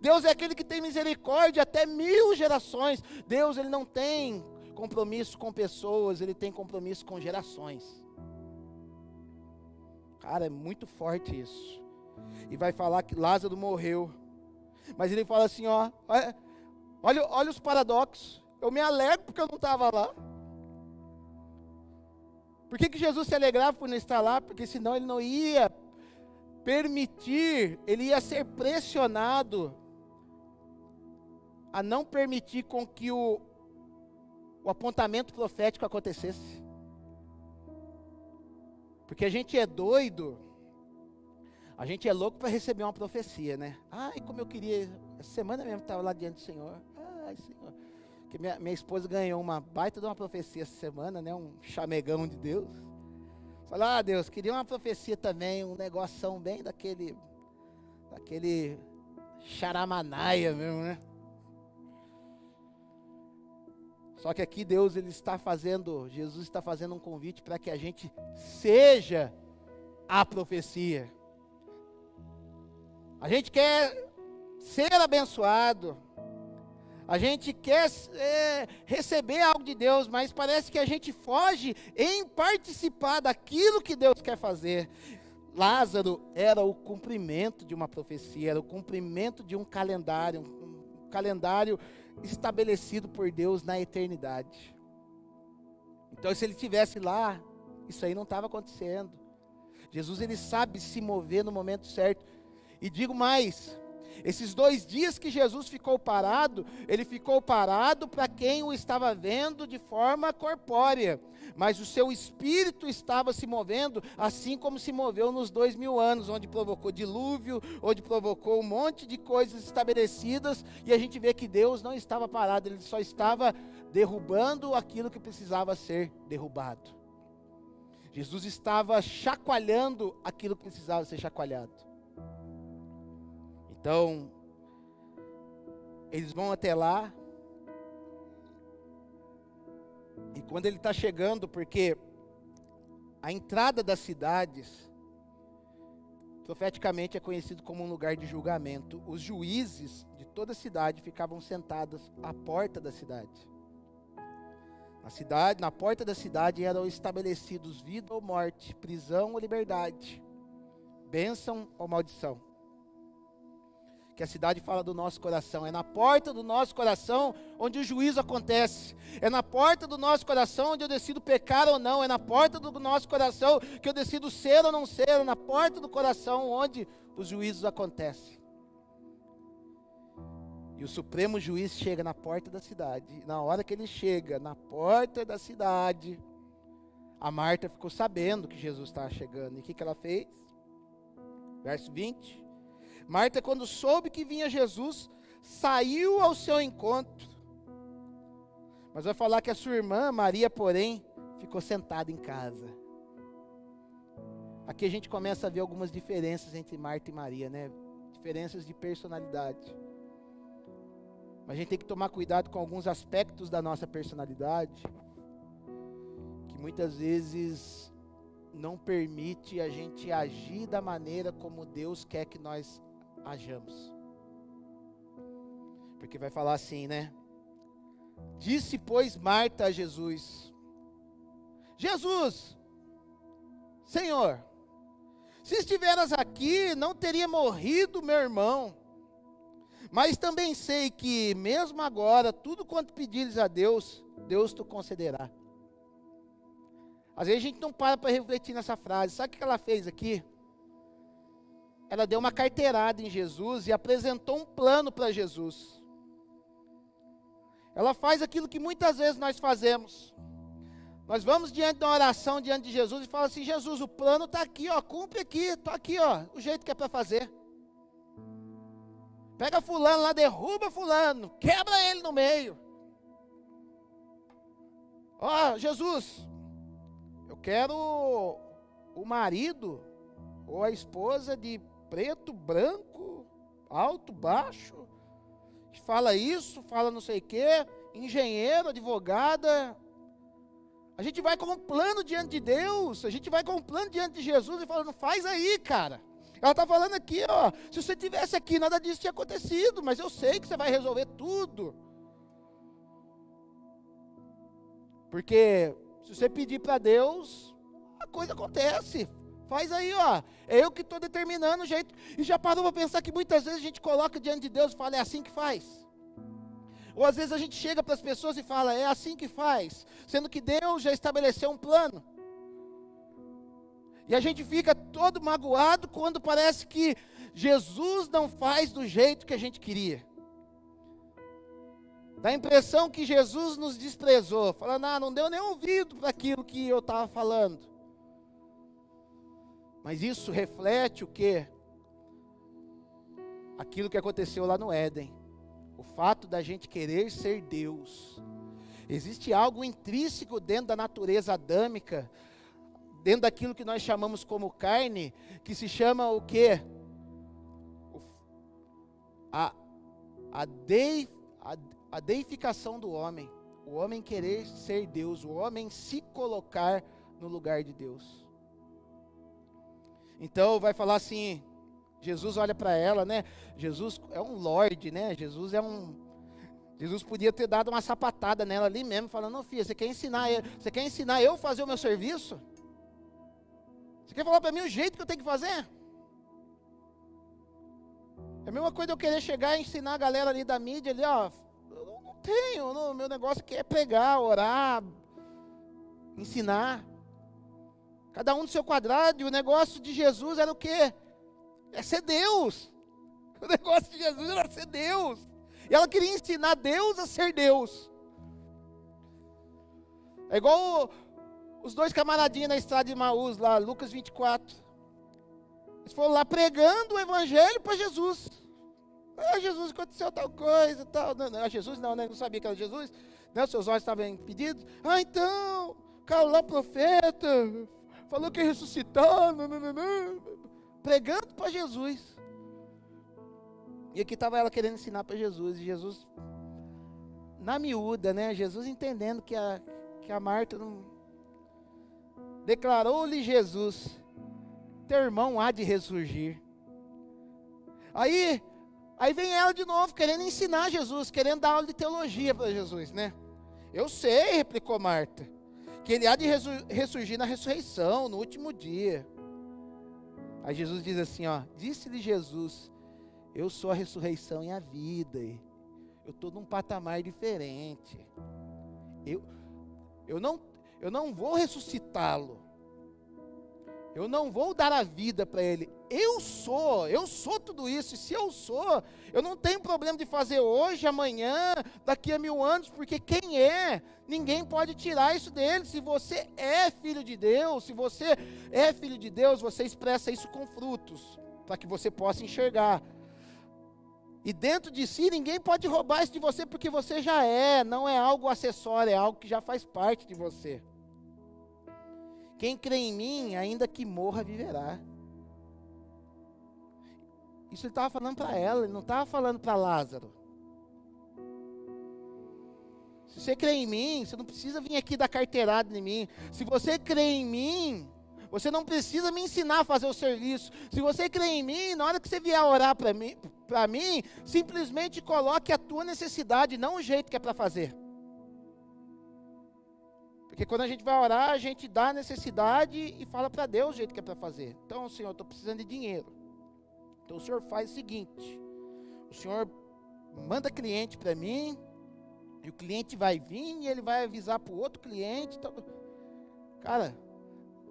Deus é aquele que tem misericórdia até 1000 gerações. Deus ele não tem compromisso com pessoas, ele tem compromisso com gerações. Cara, é muito forte isso. E vai falar que Lázaro morreu. Mas ele fala assim, olha os paradoxos. Eu me alegro porque eu não estava lá. Por que Jesus se alegrava por não estar lá? Porque senão ele não ia permitir, ele ia ser pressionado a não permitir com que o apontamento profético acontecesse. Porque a gente é doido, a gente é louco para receber uma profecia, né? Ai, como eu queria, essa semana mesmo estava lá diante do Senhor. Ai, Senhor, que minha esposa ganhou uma baita de uma profecia essa semana, né? Um chamegão de Deus. Falei, Deus, queria uma profecia também, um negoção bem daquele charamanaia mesmo, né? Só que aqui Jesus está fazendo um convite para que a gente seja a profecia. A gente quer ser abençoado. A gente quer receber algo de Deus, mas parece que a gente foge em participar daquilo que Deus quer fazer. Lázaro era o cumprimento de uma profecia, era o cumprimento de um calendário estabelecido por Deus na eternidade. Então, se ele estivesse lá, isso aí não estava acontecendo. Jesus, ele sabe se mover no momento certo. E digo mais, esses 2 dias que Jesus ficou parado, ele ficou parado para quem o estava vendo de forma corpórea, mas o seu espírito estava se movendo, assim como se moveu nos 2000 anos, onde provocou dilúvio, onde provocou um monte de coisas estabelecidas, e a gente vê que Deus não estava parado, ele só estava derrubando aquilo que precisava ser derrubado. Jesus estava chacoalhando aquilo que precisava ser chacoalhado. Então, eles vão até lá, e quando ele está chegando, porque a entrada das cidades, profeticamente é conhecido como um lugar de julgamento, os juízes de toda a cidade ficavam sentados à porta da cidade. Na porta da cidade eram estabelecidos vida ou morte, prisão ou liberdade, bênção ou maldição. Que a cidade fala do nosso coração, é na porta do nosso coração onde o juízo acontece, é na porta do nosso coração onde eu decido pecar ou não, é na porta do nosso coração que eu decido ser ou não ser, é na porta do coração onde os juízos acontecem. E o supremo juiz chega na porta da cidade, na hora que ele chega na porta da cidade, a Marta ficou sabendo que Jesus estava chegando, e o que ela fez? Verso 20... Marta, quando soube que vinha Jesus, saiu ao seu encontro. Mas vai falar que a sua irmã, Maria, porém, ficou sentada em casa. Aqui a gente começa a ver algumas diferenças entre Marta e Maria, né? Diferenças de personalidade. Mas a gente tem que tomar cuidado com alguns aspectos da nossa personalidade, que muitas vezes não permite a gente agir da maneira como Deus quer que nós hajamos. Porque vai falar assim, né? Disse, pois, Marta a Jesus: Jesus, Senhor, se estiveras aqui, não teria morrido meu irmão. Mas também sei que, mesmo agora, tudo quanto pedires a Deus, Deus te concederá. Às vezes a gente não para refletir nessa frase. Sabe o que ela fez aqui? Ela deu uma carteirada em Jesus e apresentou um plano para Jesus. Ela faz aquilo que muitas vezes nós fazemos. Nós vamos diante de uma oração, diante de Jesus, e fala assim: Jesus, o plano está aqui, ó, cumpre aqui, estou aqui, ó, o jeito que é para fazer. Pega fulano lá, derruba fulano, quebra ele no meio. Ó, Jesus, eu quero o marido ou a esposa de preto, branco, alto, baixo, fala isso, fala não sei o quê, engenheiro, advogada. A gente vai com um plano diante de Deus, a gente vai com um plano diante de Jesus e falando: faz aí, cara. Ela está falando aqui, ó, se você estivesse aqui, nada disso tinha acontecido, mas eu sei que você vai resolver tudo. Porque se você pedir para Deus, a coisa acontece. Faz aí, ó, é eu que estou determinando o jeito. E já parou para pensar que muitas vezes a gente coloca diante de Deus e fala: é assim que faz. Ou às vezes a gente chega para as pessoas e fala: é assim que faz, sendo que Deus já estabeleceu um plano. E a gente fica todo magoado quando parece que Jesus não faz do jeito que a gente queria. Dá a impressão que Jesus nos desprezou, falando: ah, não deu nem ouvido para aquilo que eu estava falando. Mas isso reflete o quê? Aquilo que aconteceu lá no Éden. O fato da gente querer ser Deus. Existe algo intrínseco dentro da natureza adâmica, dentro daquilo que nós chamamos como carne, que se chama o quê? A deificação do homem. O homem querer ser Deus, o homem se colocar no lugar de Deus. Então vai falar assim, Jesus olha para ela, né? Jesus é um lorde, né? Jesus podia ter dado uma sapatada nela ali mesmo, falando: não, filha, você quer ensinar eu a fazer o meu serviço? Você quer falar para mim o jeito que eu tenho que fazer? É a mesma coisa eu querer chegar e ensinar a galera ali da mídia, ali, ó, eu não tenho, meu negócio aqui é pregar, orar. ensinar. Cada um do seu quadrado, e o negócio de Jesus era o quê? É ser Deus. O negócio de Jesus era ser Deus. E ela queria ensinar Deus a ser Deus. É igual os dois camaradinhos na estrada de Emaús, lá, Lucas 24. Eles foram lá pregando o evangelho para Jesus. Ah, Jesus, aconteceu tal coisa, tal. Não, Jesus não, né? Não sabia que era Jesus. Né? Os seus olhos estavam impedidos. Ah, então, o cara lá, profeta, falou que ia ressuscitar. Pregando para Jesus. E aqui estava ela querendo ensinar para Jesus. E Jesus, na miúda, né? Jesus entendendo que a Marta não... Declarou-lhe Jesus: teu irmão há de ressurgir. Aí vem ela de novo, querendo ensinar Jesus, querendo dar aula de teologia para Jesus, né? Eu sei, replicou Marta, que ele há de ressurgir na ressurreição, no último dia. Aí Jesus diz assim, ó, disse-lhe Jesus: eu sou a ressurreição e a vida. Eu estou num patamar diferente. Eu não vou ressuscitá-lo. Eu não vou dar a vida para ele. Eu sou tudo isso. E se eu sou, eu não tenho problema de fazer hoje, amanhã, daqui a 1000 anos, porque quem é, ninguém pode tirar isso dele. Se você é filho de Deus, você expressa isso com frutos, para que você possa enxergar. E dentro de si, ninguém pode roubar isso de você, porque você já é, não é algo acessório, é algo que já faz parte de você. Quem crê em mim, ainda que morra, viverá. Isso ele estava falando para ela, ele não estava falando para Lázaro. Se você crê em mim, você não precisa vir aqui dar carteirada em mim. Se você crê em mim, você não precisa me ensinar a fazer o serviço. Se você crê em mim, na hora que você vier orar para mim, simplesmente coloque a tua necessidade, não o jeito que é para fazer. Porque quando a gente vai orar, a gente dá a necessidade e fala para Deus o jeito que é para fazer. Então, Senhor, eu estou precisando de dinheiro. Então o Senhor faz o seguinte: o Senhor manda cliente para mim, e o cliente vai vir e ele vai avisar para o outro cliente. Então, cara,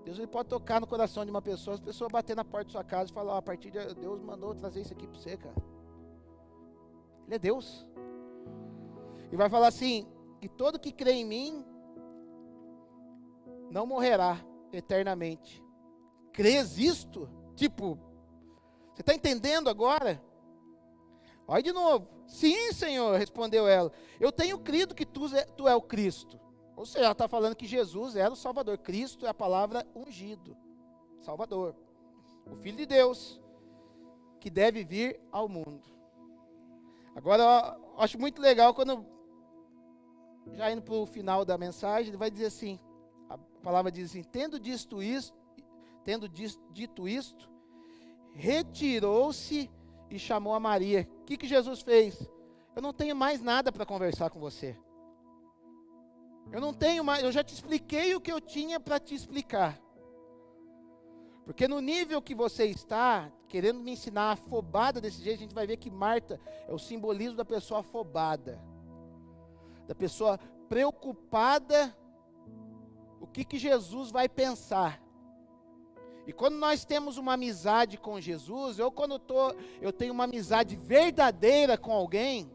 Deus ele pode tocar no coração de uma pessoa, as pessoas bater na porta da sua casa e falar, ó, a partir de Deus mandou trazer isso aqui para você, cara. Ele é Deus. E vai falar assim: e todo que crê em mim não morrerá eternamente. Crês isto? Tipo, você está entendendo agora? Olha de novo. Sim, Senhor, respondeu ela. Eu tenho crido que tu é o Cristo. Ou seja, ela está falando que Jesus era o Salvador. Cristo é a palavra ungido. Salvador. O Filho de Deus, que deve vir ao mundo. Agora, eu acho muito legal quando, já indo para o final da mensagem, ele vai dizer assim, a palavra diz assim: tendo dito isto, retirou-se e chamou a Maria. O que Jesus fez? Eu não tenho mais nada para conversar com você. Eu já te expliquei o que eu tinha para te explicar. Porque no nível que você está, querendo me ensinar afobada desse jeito, a gente vai ver que Marta é o simbolismo da pessoa afobada. Da pessoa preocupada, o que Jesus vai pensar. E quando nós temos uma amizade com Jesus, eu tenho uma amizade verdadeira com alguém,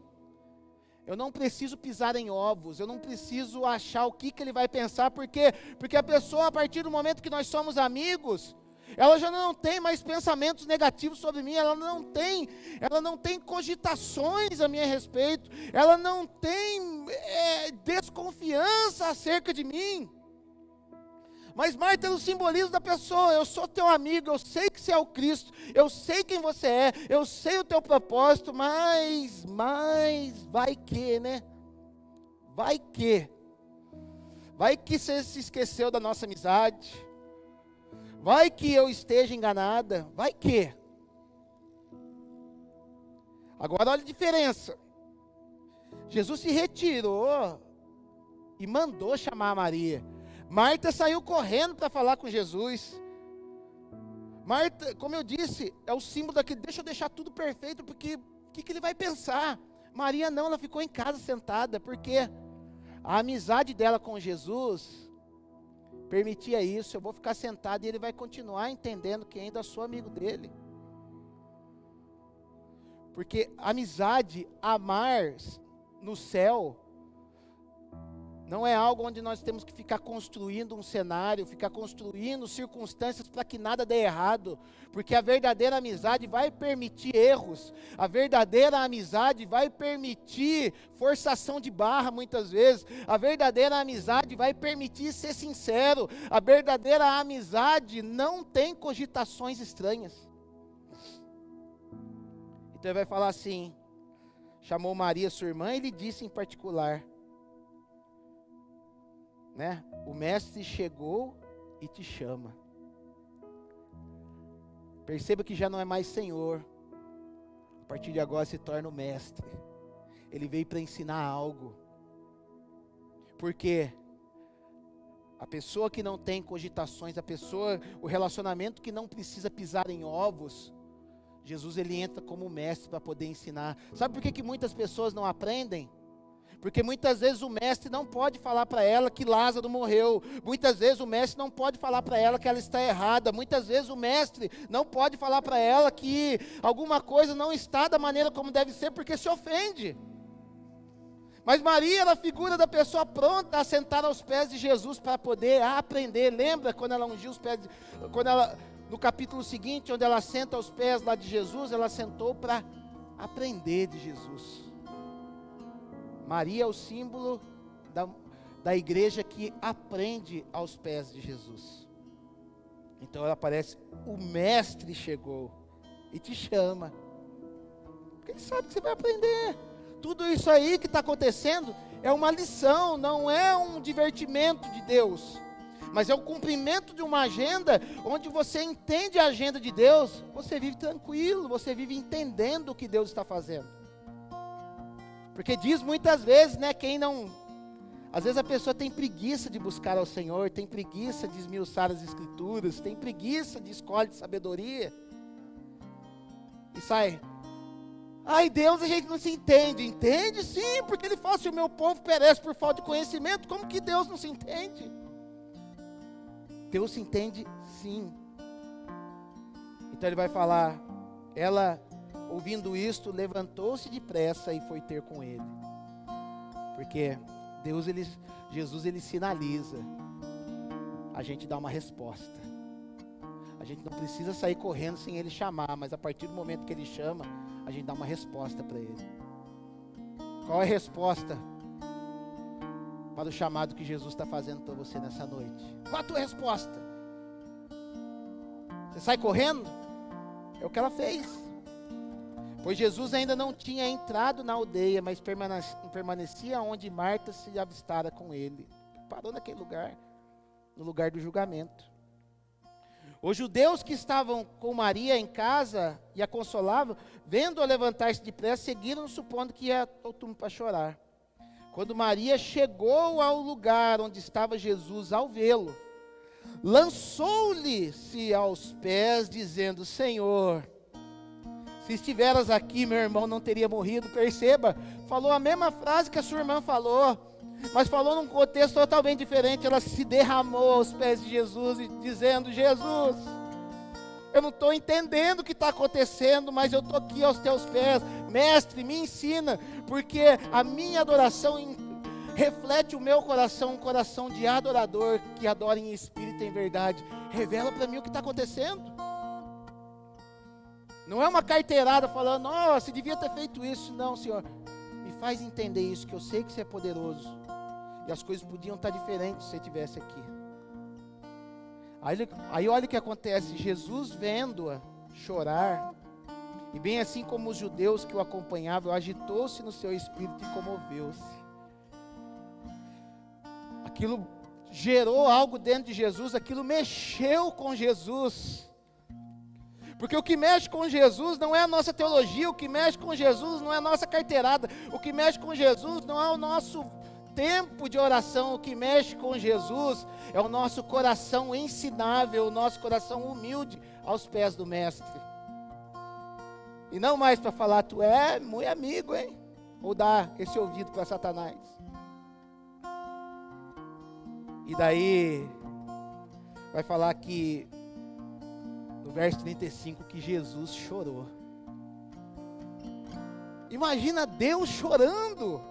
eu não preciso pisar em ovos, eu não preciso achar o que ele vai pensar, porque a pessoa, a partir do momento que nós somos amigos, ela já não tem mais pensamentos negativos sobre mim, ela não tem cogitações a meu respeito, ela não tem desconfiança acerca de mim. Mas Marta é o simbolismo da pessoa: eu sou teu amigo, eu sei que você é o Cristo, eu sei quem você é, eu sei o teu propósito, mas vai que, né? Vai que você se esqueceu da nossa amizade, vai que eu esteja enganada, vai que. Agora olha a diferença. Jesus se retirou e mandou chamar a Maria. Marta saiu correndo para falar com Jesus. Marta, como eu disse, é o símbolo daquele, deixa eu deixar tudo perfeito, porque o que ele vai pensar? Maria não, ela ficou em casa sentada, porque a amizade dela com Jesus permitia isso, eu vou ficar sentado e ele vai continuar entendendo que ainda sou amigo dele. Porque amizade, amar no céu, não é algo onde nós temos que ficar construindo um cenário, ficar construindo circunstâncias para que nada dê errado. Porque a verdadeira amizade vai permitir erros. A verdadeira amizade vai permitir forçação de barra muitas vezes. A verdadeira amizade vai permitir ser sincero. A verdadeira amizade não tem cogitações estranhas. Então ele vai falar assim, chamou Maria, sua irmã, e lhe disse em particular, né? O mestre chegou e te chama. Perceba que já não é mais Senhor. A partir de agora se torna o mestre. Ele veio para ensinar algo. Porque a pessoa que não tem cogitações, o relacionamento que não precisa pisar em ovos, Jesus ele entra como mestre para poder ensinar. Sabe por que muitas pessoas não aprendem? Porque muitas vezes o mestre não pode falar para ela que Lázaro morreu. Muitas vezes o mestre não pode falar para ela que ela está errada. Muitas vezes o mestre não pode falar para ela que alguma coisa não está da maneira como deve ser, porque se ofende. Mas Maria era a figura da pessoa pronta a sentar aos pés de Jesus para poder aprender. Lembra quando ela ungiu os pés, no capítulo seguinte, onde ela senta aos pés lá de Jesus, ela sentou para aprender de Jesus. Maria é o símbolo da igreja que aprende aos pés de Jesus. Então ela aparece, o mestre chegou e te chama. Porque ele sabe que você vai aprender. Tudo isso aí que está acontecendo é uma lição, não é um divertimento de Deus. Mas é o cumprimento de uma agenda, onde você entende a agenda de Deus, você vive tranquilo, você vive entendendo o que Deus está fazendo. Porque diz muitas vezes, né, às vezes a pessoa tem preguiça de buscar ao Senhor, tem preguiça de esmiuçar as Escrituras, tem preguiça de escola de sabedoria, e sai, ai Deus, a gente não se entende sim, porque Ele fala, se o meu povo perece por falta de conhecimento, como que Deus não se entende? Deus se entende sim. Então Ele vai falar, ela, ouvindo isto, levantou-se depressa e foi ter com ele. Porque Jesus ele sinaliza, a gente dá uma resposta. A gente não precisa sair correndo sem ele chamar, mas a partir do momento que ele chama, a gente dá uma resposta para ele. Qual é a resposta para o chamado que Jesus está fazendo para você nessa noite? Qual a tua resposta? Você sai correndo? É o que ela fez. Pois Jesus ainda não tinha entrado na aldeia, mas permanecia onde Marta se avistara com ele. Parou naquele lugar, no lugar do julgamento. Os judeus que estavam com Maria em casa e a consolavam, vendo-a levantar-se depressa, seguiram, supondo que ia ao túmulo para chorar. Quando Maria chegou ao lugar onde estava Jesus, ao vê-lo, lançou-lhe-se aos pés, dizendo, Senhor, se estiveras aqui, meu irmão não teria morrido. Perceba, falou a mesma frase que a sua irmã falou, mas falou num contexto totalmente diferente. Ela se derramou aos pés de Jesus, dizendo, Jesus, eu não estou entendendo o que está acontecendo, mas eu estou aqui aos teus pés. Mestre, me ensina, porque a minha adoração reflete o meu coração, um coração de adorador, que adora em espírito e em verdade. Revela para mim o que está acontecendo. Não é uma carteirada falando, nossa, devia ter feito isso. Não, Senhor, me faz entender isso, que eu sei que você é poderoso. E as coisas podiam estar diferentes se você estivesse aqui. Aí olha o que acontece, Jesus vendo-a chorar, e bem assim como os judeus que o acompanhavam, agitou-se no seu espírito e comoveu-se. Aquilo gerou algo dentro de Jesus, aquilo mexeu com Jesus. Porque o que mexe com Jesus não é a nossa teologia, o que mexe com Jesus não é a nossa carteirada, o que mexe com Jesus não é o nosso tempo de oração, o que mexe com Jesus é o nosso coração ensinável, o nosso coração humilde aos pés do Mestre. E não mais para falar, tu é muito amigo, hein? Ou dar esse ouvido para Satanás. E daí, vai falar que, no verso 35, que Jesus chorou. Imagina Deus chorando.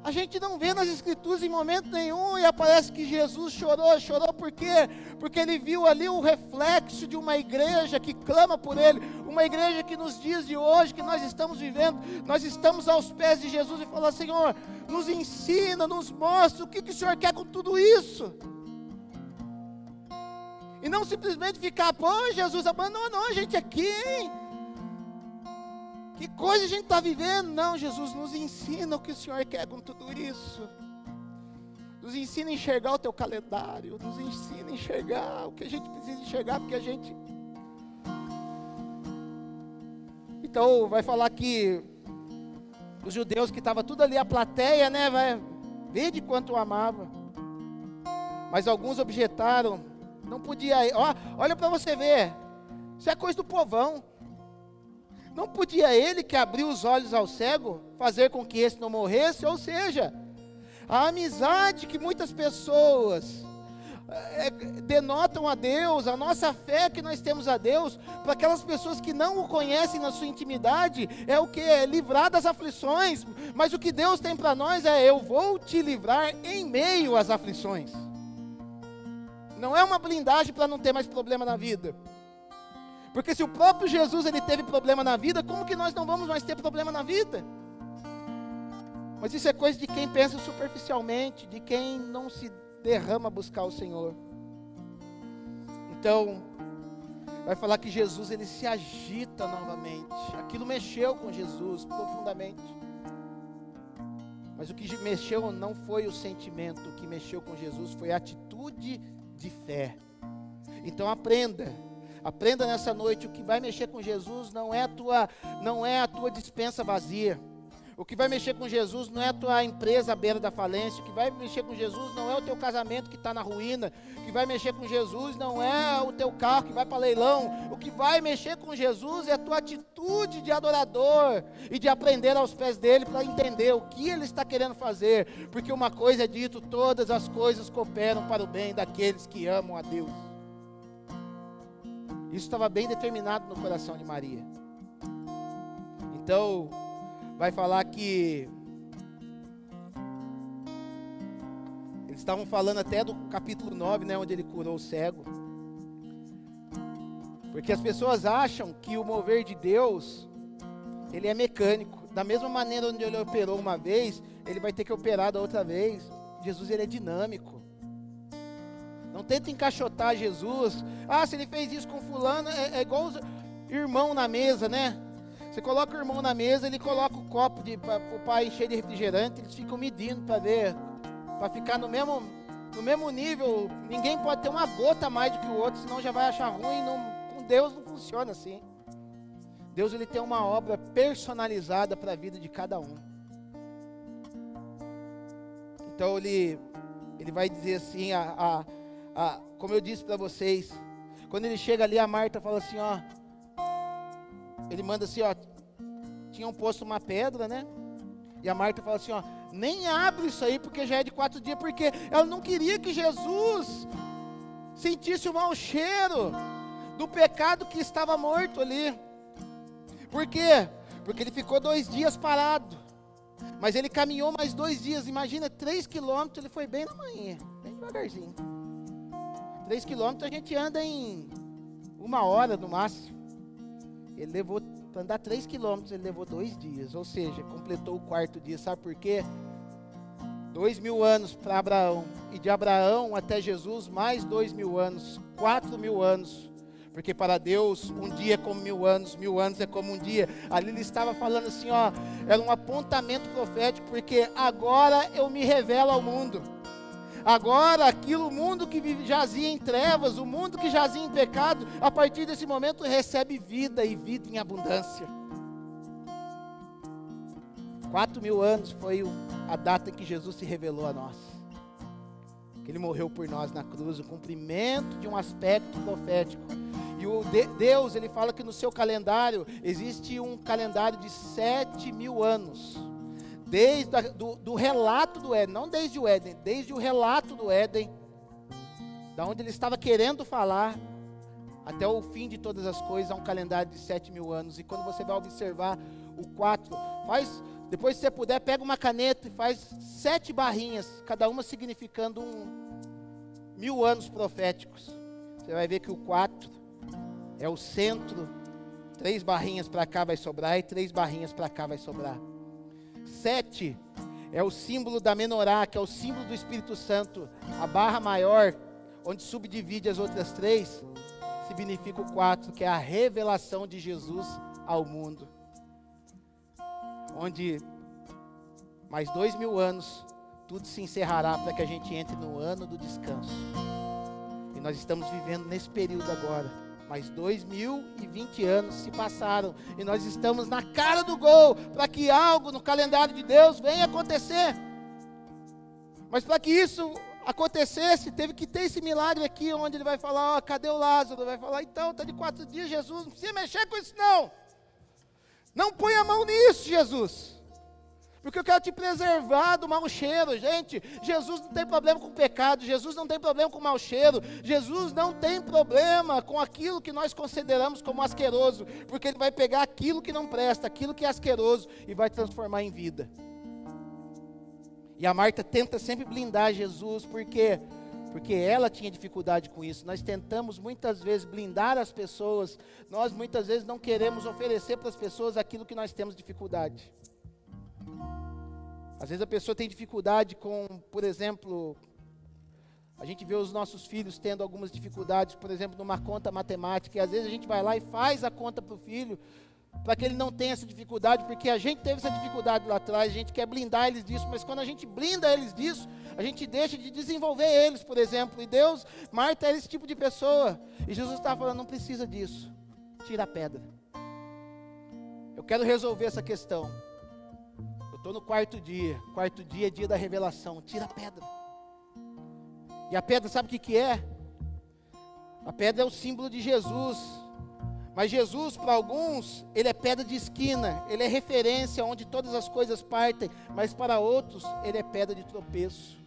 A gente não vê nas Escrituras em momento nenhum, e aparece que Jesus chorou. Chorou por quê? Porque ele viu ali o reflexo de uma igreja que clama por ele, uma igreja que nos dias de hoje, que nós estamos vivendo, nós estamos aos pés de Jesus e falamos: Senhor, nos ensina, nos mostra o que o Senhor quer com tudo isso. E não simplesmente ficar: pô, Jesus abandonou a gente aqui, hein? Que coisa a gente está vivendo? Não, Jesus, nos ensina o que o Senhor quer com tudo isso. Nos ensina a enxergar o teu calendário. Nos ensina a enxergar o que a gente precisa enxergar, porque a gente... Então, vai falar que os judeus que estavam tudo ali, a plateia, né, vai ver de quanto o amava. Mas alguns objetaram, não podia ir. Olha para você ver, isso é coisa do povão. Não podia ele, que abriu os olhos ao cego, fazer com que esse não morresse? Ou seja, a amizade que muitas pessoas denotam a Deus, a nossa fé que nós temos a Deus, para aquelas pessoas que não o conhecem na sua intimidade, é o que? É livrar das aflições. Mas o que Deus tem para nós é: eu vou te livrar em meio às aflições. Não é uma blindagem para não ter mais problema na vida. Porque se o próprio Jesus ele teve problema na vida, como que nós não vamos mais ter problema na vida? Mas isso é coisa de quem pensa superficialmente, de quem não se derrama a buscar o Senhor. Então, vai falar que Jesus ele se agita novamente. Aquilo mexeu com Jesus profundamente. Mas o que mexeu não foi o sentimento, o que mexeu com Jesus foi a atitude de fé. Então aprenda nessa noite: o que vai mexer com Jesus não é a tua despensa vazia. O que vai mexer com Jesus não é a tua empresa à beira da falência. O que vai mexer com Jesus não é o teu casamento que está na ruína. O que vai mexer com Jesus não é o teu carro que vai para leilão. O que vai mexer com Jesus é a tua atitude de adorador e de aprender aos pés dele para entender o que ele está querendo fazer. Porque uma coisa é dito: todas as coisas cooperam para o bem daqueles que amam a Deus. Isso estava bem determinado no coração de Maria. Então, vai falar que eles estavam falando até do capítulo 9, né, onde ele curou o cego. Porque as pessoas acham que o mover de Deus, ele é mecânico. Da mesma maneira onde ele operou uma vez, ele vai ter que operar da outra vez. Jesus, ele é dinâmico. Não tenta encaixotar Jesus. Se ele fez isso com fulano, é igual os irmão na mesa, né? Você coloca o irmão na mesa, ele coloca o copo para o pai encher de refrigerante, eles ficam medindo para ver, para ficar no mesmo nível. Ninguém pode ter uma gota a mais do que o outro, senão já vai achar ruim. Com Deus não funciona assim. Deus ele tem uma obra personalizada para a vida de cada um. Então ele vai dizer assim, como eu disse para vocês, quando ele chega ali, a Marta fala assim, ele manda assim, tinham posto uma pedra, né? E a Marta fala assim, nem abre isso aí, porque já é de 4 dias, porque ela não queria que Jesus sentisse o mau cheiro do pecado que estava morto ali. Por quê? Porque ele ficou 2 dias parado, mas ele caminhou mais 2 dias. Imagina, 3 quilômetros, ele foi bem na manhã, bem devagarzinho. 3 quilômetros a gente anda em 1 hora no máximo. Ele levou, para andar 3 quilômetros, ele levou 2 dias, ou seja, completou o 4º dia. Sabe por quê? 2.000 anos para Abraão, e de Abraão até Jesus, mais 2.000 anos, 4.000 anos, porque para Deus, um dia é como 1.000 anos, 1.000 anos é como um dia. Ali ele estava falando assim, era um apontamento profético, porque agora eu me revelo ao mundo. Agora, o mundo que jazia em trevas, o mundo que jazia em pecado, a partir desse momento recebe vida, e vida em abundância. 4.000 anos foi a data em que Jesus se revelou a nós. Que ele morreu por nós na cruz, o cumprimento de um aspecto profético. E Deus, ele fala que no seu calendário, existe um calendário de 7.000 anos. Desde do relato do Éden, não desde o Éden, desde o relato do Éden, da onde ele estava querendo falar, até o fim de todas as coisas, há um calendário de 7.000 anos. E quando você vai observar o 4, depois se você puder, pega uma caneta e faz 7 barrinhas, cada uma significando 1.000 anos proféticos. Você vai ver que o 4 é o centro, 3 barrinhas para cá vai sobrar e 3 barrinhas para cá vai sobrar. 7 é o símbolo da menorá, que é o símbolo do Espírito Santo. A barra maior, onde subdivide as outras 3, significa o 4, que é a revelação de Jesus ao mundo. Onde mais 2.000 anos, tudo se encerrará para que a gente entre no ano do descanso. E nós estamos vivendo nesse período agora. Mais 2.020 anos se passaram e nós estamos na cara do gol para que algo no calendário de Deus venha acontecer. Mas para que isso acontecesse, teve que ter esse milagre aqui, onde ele vai falar, ó, cadê o Lázaro? Vai falar, então, está de 4 dias, Jesus, não precisa mexer com isso não. Não põe a mão nisso, Jesus. Porque eu quero te preservar do mau cheiro, gente. Jesus não tem problema com pecado, Jesus não tem problema com mau cheiro, Jesus não tem problema com aquilo que nós consideramos como asqueroso, porque Ele vai pegar aquilo que não presta, aquilo que é asqueroso e vai transformar em vida. E a Marta tenta sempre blindar Jesus, porque ela tinha dificuldade com isso. Nós tentamos muitas vezes blindar as pessoas, nós muitas vezes não queremos oferecer para as pessoas aquilo que nós temos dificuldade. Às vezes a pessoa tem dificuldade com, por exemplo, a gente vê os nossos filhos tendo algumas dificuldades, por exemplo, numa conta matemática, e às vezes a gente vai lá e faz a conta para o filho, para que ele não tenha essa dificuldade, porque a gente teve essa dificuldade lá atrás, a gente quer blindar eles disso, mas quando a gente blinda eles disso, a gente deixa de desenvolver eles, por exemplo, e Deus, Marta era esse tipo de pessoa, e Jesus estava falando, não precisa disso, tira a pedra, eu quero resolver essa questão. Estou no quarto dia é dia da revelação, tira a pedra. E a pedra sabe o que é? A pedra é o símbolo de Jesus, mas Jesus para alguns, ele é pedra de esquina, ele é referência onde todas as coisas partem, mas para outros, ele é pedra de tropeço.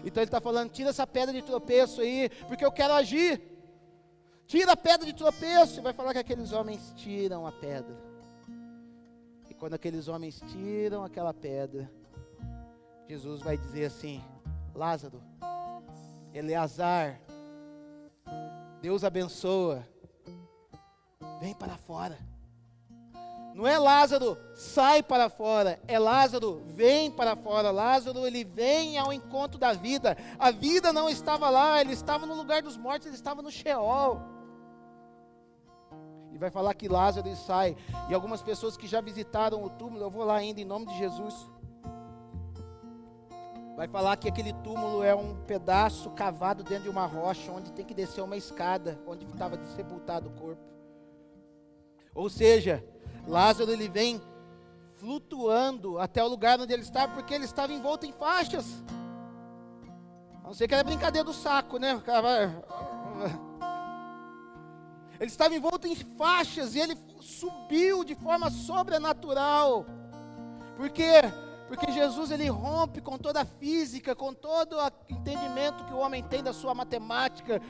Então ele está falando, tira essa pedra de tropeço aí, porque eu quero agir, tira a pedra de tropeço, e vai falar que aqueles homens tiram a pedra. Quando aqueles homens tiram aquela pedra, Jesus vai dizer assim, Lázaro, Eleazar, Deus abençoa, vem para fora. Não é Lázaro, sai para fora, é Lázaro, vem para fora. Lázaro, ele vem ao encontro da vida. A vida não estava lá, ele estava no lugar dos mortos, ele estava no Sheol. Vai falar que Lázaro sai, e algumas pessoas que já visitaram o túmulo, eu vou lá ainda em nome de Jesus, vai falar que aquele túmulo é um pedaço cavado dentro de uma rocha, onde tem que descer uma escada, onde estava sepultado o corpo. Ou seja, Lázaro ele vem flutuando até o lugar onde ele estava, porque ele estava envolto em faixas, a não ser que era brincadeira do saco, né? O cara vai... Ele estava envolto em faixas e ele subiu de forma sobrenatural. Por quê? Porque Jesus ele rompe com toda a física, com todo o entendimento que o homem tem da sua matemática,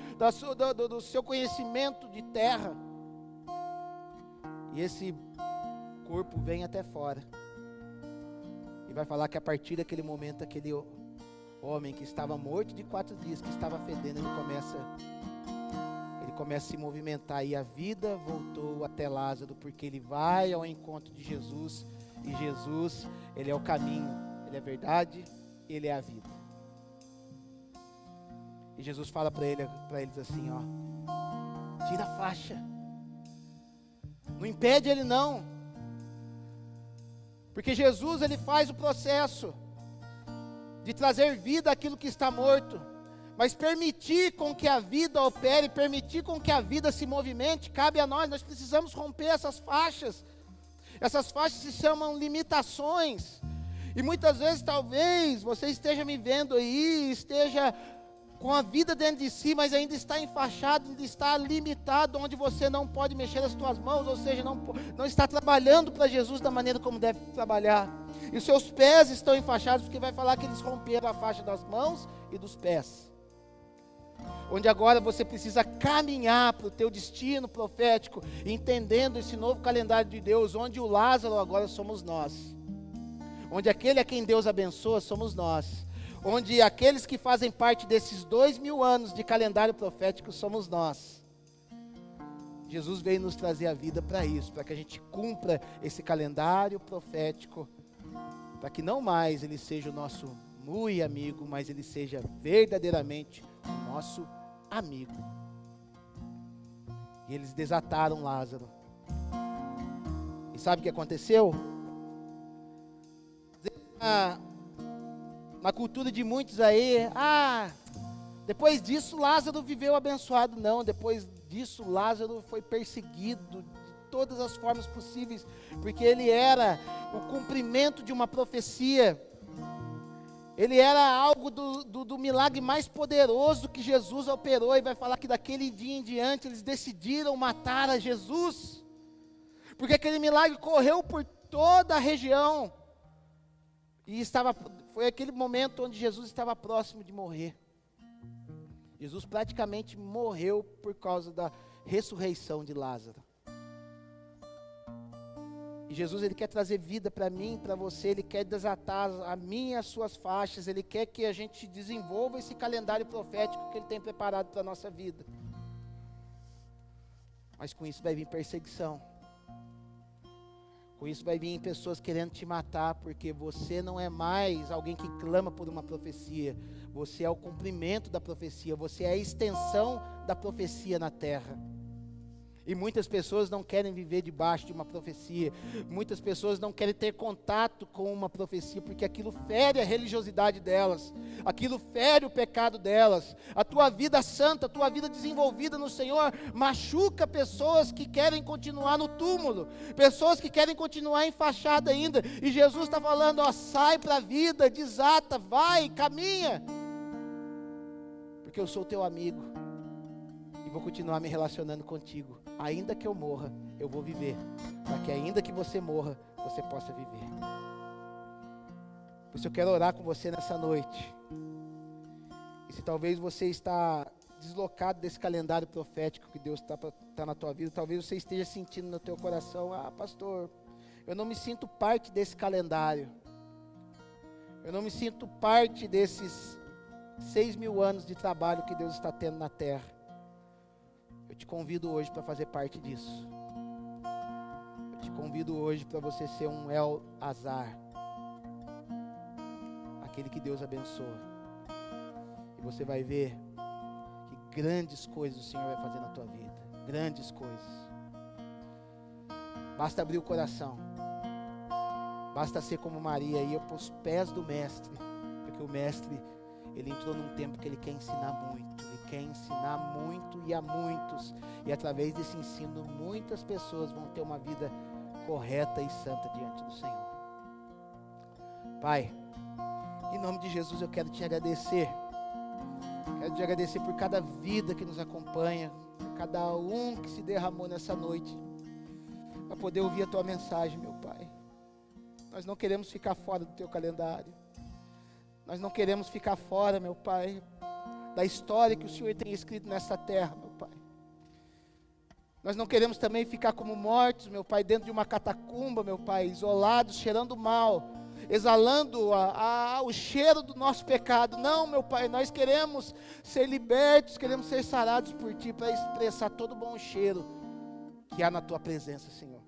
do seu conhecimento de terra. E esse corpo vem até fora. E vai falar que a partir daquele momento, aquele homem que estava morto de 4 dias, que estava fedendo, ele começa a se movimentar, e a vida voltou até Lázaro, porque ele vai ao encontro de Jesus, e Jesus, ele é o caminho, ele é a verdade, ele é a vida. E Jesus fala para eles assim, ó, tira a faixa, não impede ele não, porque Jesus ele faz o processo de trazer vida àquilo que está morto. Mas permitir com que a vida opere, permitir com que a vida se movimente, cabe a nós precisamos romper essas faixas. Essas faixas se chamam limitações. E muitas vezes, talvez, você esteja me vendo aí, esteja com a vida dentro de si, mas ainda está enfaixado, ainda está limitado, onde você não pode mexer as suas mãos, ou seja, não está trabalhando para Jesus da maneira como deve trabalhar. E os seus pés estão enfaixados, porque vai falar que eles romperam a faixa das mãos e dos pés. onde agora você precisa caminhar para o teu destino profético, entendendo esse novo calendário de Deus, onde o Lázaro agora somos nós, onde aquele a quem Deus abençoa somos nós, onde aqueles que fazem parte desses 2000 anos de calendário profético somos nós. Jesus veio nos trazer a vida para isso, para que a gente cumpra esse calendário profético, para que não mais ele seja o nosso muito amigo, mas ele seja verdadeiramente o nosso amigo. E eles desataram Lázaro. E sabe o que aconteceu? Na cultura de muitos aí, depois disso Lázaro viveu abençoado. Não, depois disso Lázaro foi perseguido de todas as formas possíveis, porque ele era o cumprimento de uma profecia. Ele era algo do milagre mais poderoso que Jesus operou, e vai falar que daquele dia em diante eles decidiram matar a Jesus, porque aquele milagre correu por toda a região, e foi aquele momento onde Jesus estava próximo de morrer. Jesus praticamente morreu por causa da ressurreição de Lázaro. E Jesus, ele quer trazer vida para mim, para você, ele quer desatar a mim e as suas faixas, ele quer que a gente desenvolva esse calendário profético que ele tem preparado para a nossa vida. Mas com isso vai vir perseguição. Com isso vai vir pessoas querendo te matar, porque você não é mais alguém que clama por uma profecia. Você é o cumprimento da profecia, você é a extensão da profecia na terra. E muitas pessoas não querem viver debaixo de uma profecia. Muitas pessoas não querem ter contato com uma profecia, porque aquilo fere a religiosidade delas. Aquilo fere o pecado delas. A tua vida santa, a tua vida desenvolvida no Senhor, machuca pessoas que querem continuar no túmulo. Pessoas que querem continuar enfaixada ainda. E Jesus está falando, sai para a vida, desata, vai, caminha. Porque eu sou teu amigo. E vou continuar me relacionando contigo. Ainda que eu morra, eu vou viver, para que ainda que você morra, você possa viver. Por isso eu quero orar com você nessa noite. E se talvez você está deslocado desse calendário profético que Deus está na tua vida, talvez você esteja sentindo no teu coração, pastor, eu não me sinto parte desse calendário. Eu não me sinto parte desses 6.000 anos de trabalho que Deus está tendo na terra. Eu te convido hoje para fazer parte disso. Eu te convido hoje para você ser um El-Azar, aquele que Deus abençoa. E você vai ver que grandes coisas o Senhor vai fazer na tua vida. Grandes coisas. Basta abrir o coração. Basta ser como Maria e ir para os pés do Mestre. Porque o Mestre, ele entrou num tempo que ele quer ensinar muito. Quer ensinar muito e a muitos, e através desse ensino muitas pessoas vão ter uma vida correta e santa diante do Senhor. Pai, em nome de Jesus eu quero te agradecer. Quero te agradecer por cada vida que nos acompanha, por cada um que se derramou nessa noite para poder ouvir a tua mensagem, meu Pai. Nós não queremos ficar fora do teu calendário. Nós não queremos ficar fora, meu Pai, da história que o Senhor tem escrito nessa terra, meu Pai. Nós não queremos também ficar como mortos, meu Pai, dentro de uma catacumba, meu Pai, isolados, cheirando mal, exalando o cheiro do nosso pecado. Não, meu Pai, nós queremos ser libertos, queremos ser sarados por Ti, para expressar todo o bom cheiro que há na Tua presença, Senhor.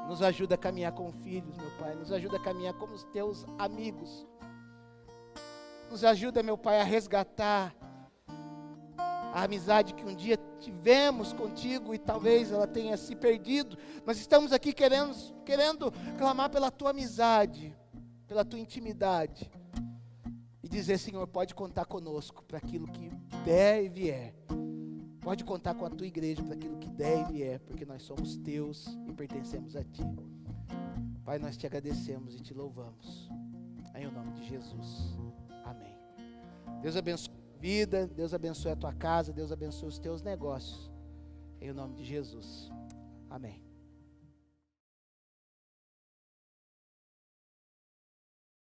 Nos ajuda a caminhar com filhos, meu Pai, nos ajuda a caminhar como os Teus amigos. Nos ajuda, meu Pai, a resgatar a amizade que um dia tivemos contigo e talvez ela tenha se perdido. Nós estamos aqui querendo clamar pela tua amizade, pela tua intimidade. E dizer, Senhor, pode contar conosco para aquilo que der e vier. Pode contar com a tua igreja para aquilo que der e vier, porque nós somos teus e pertencemos a ti. Pai, nós te agradecemos e te louvamos. Em nome de Jesus. Amém. Deus abençoe a vida, Deus abençoe a tua casa, Deus abençoe os teus negócios. Em nome de Jesus. Amém.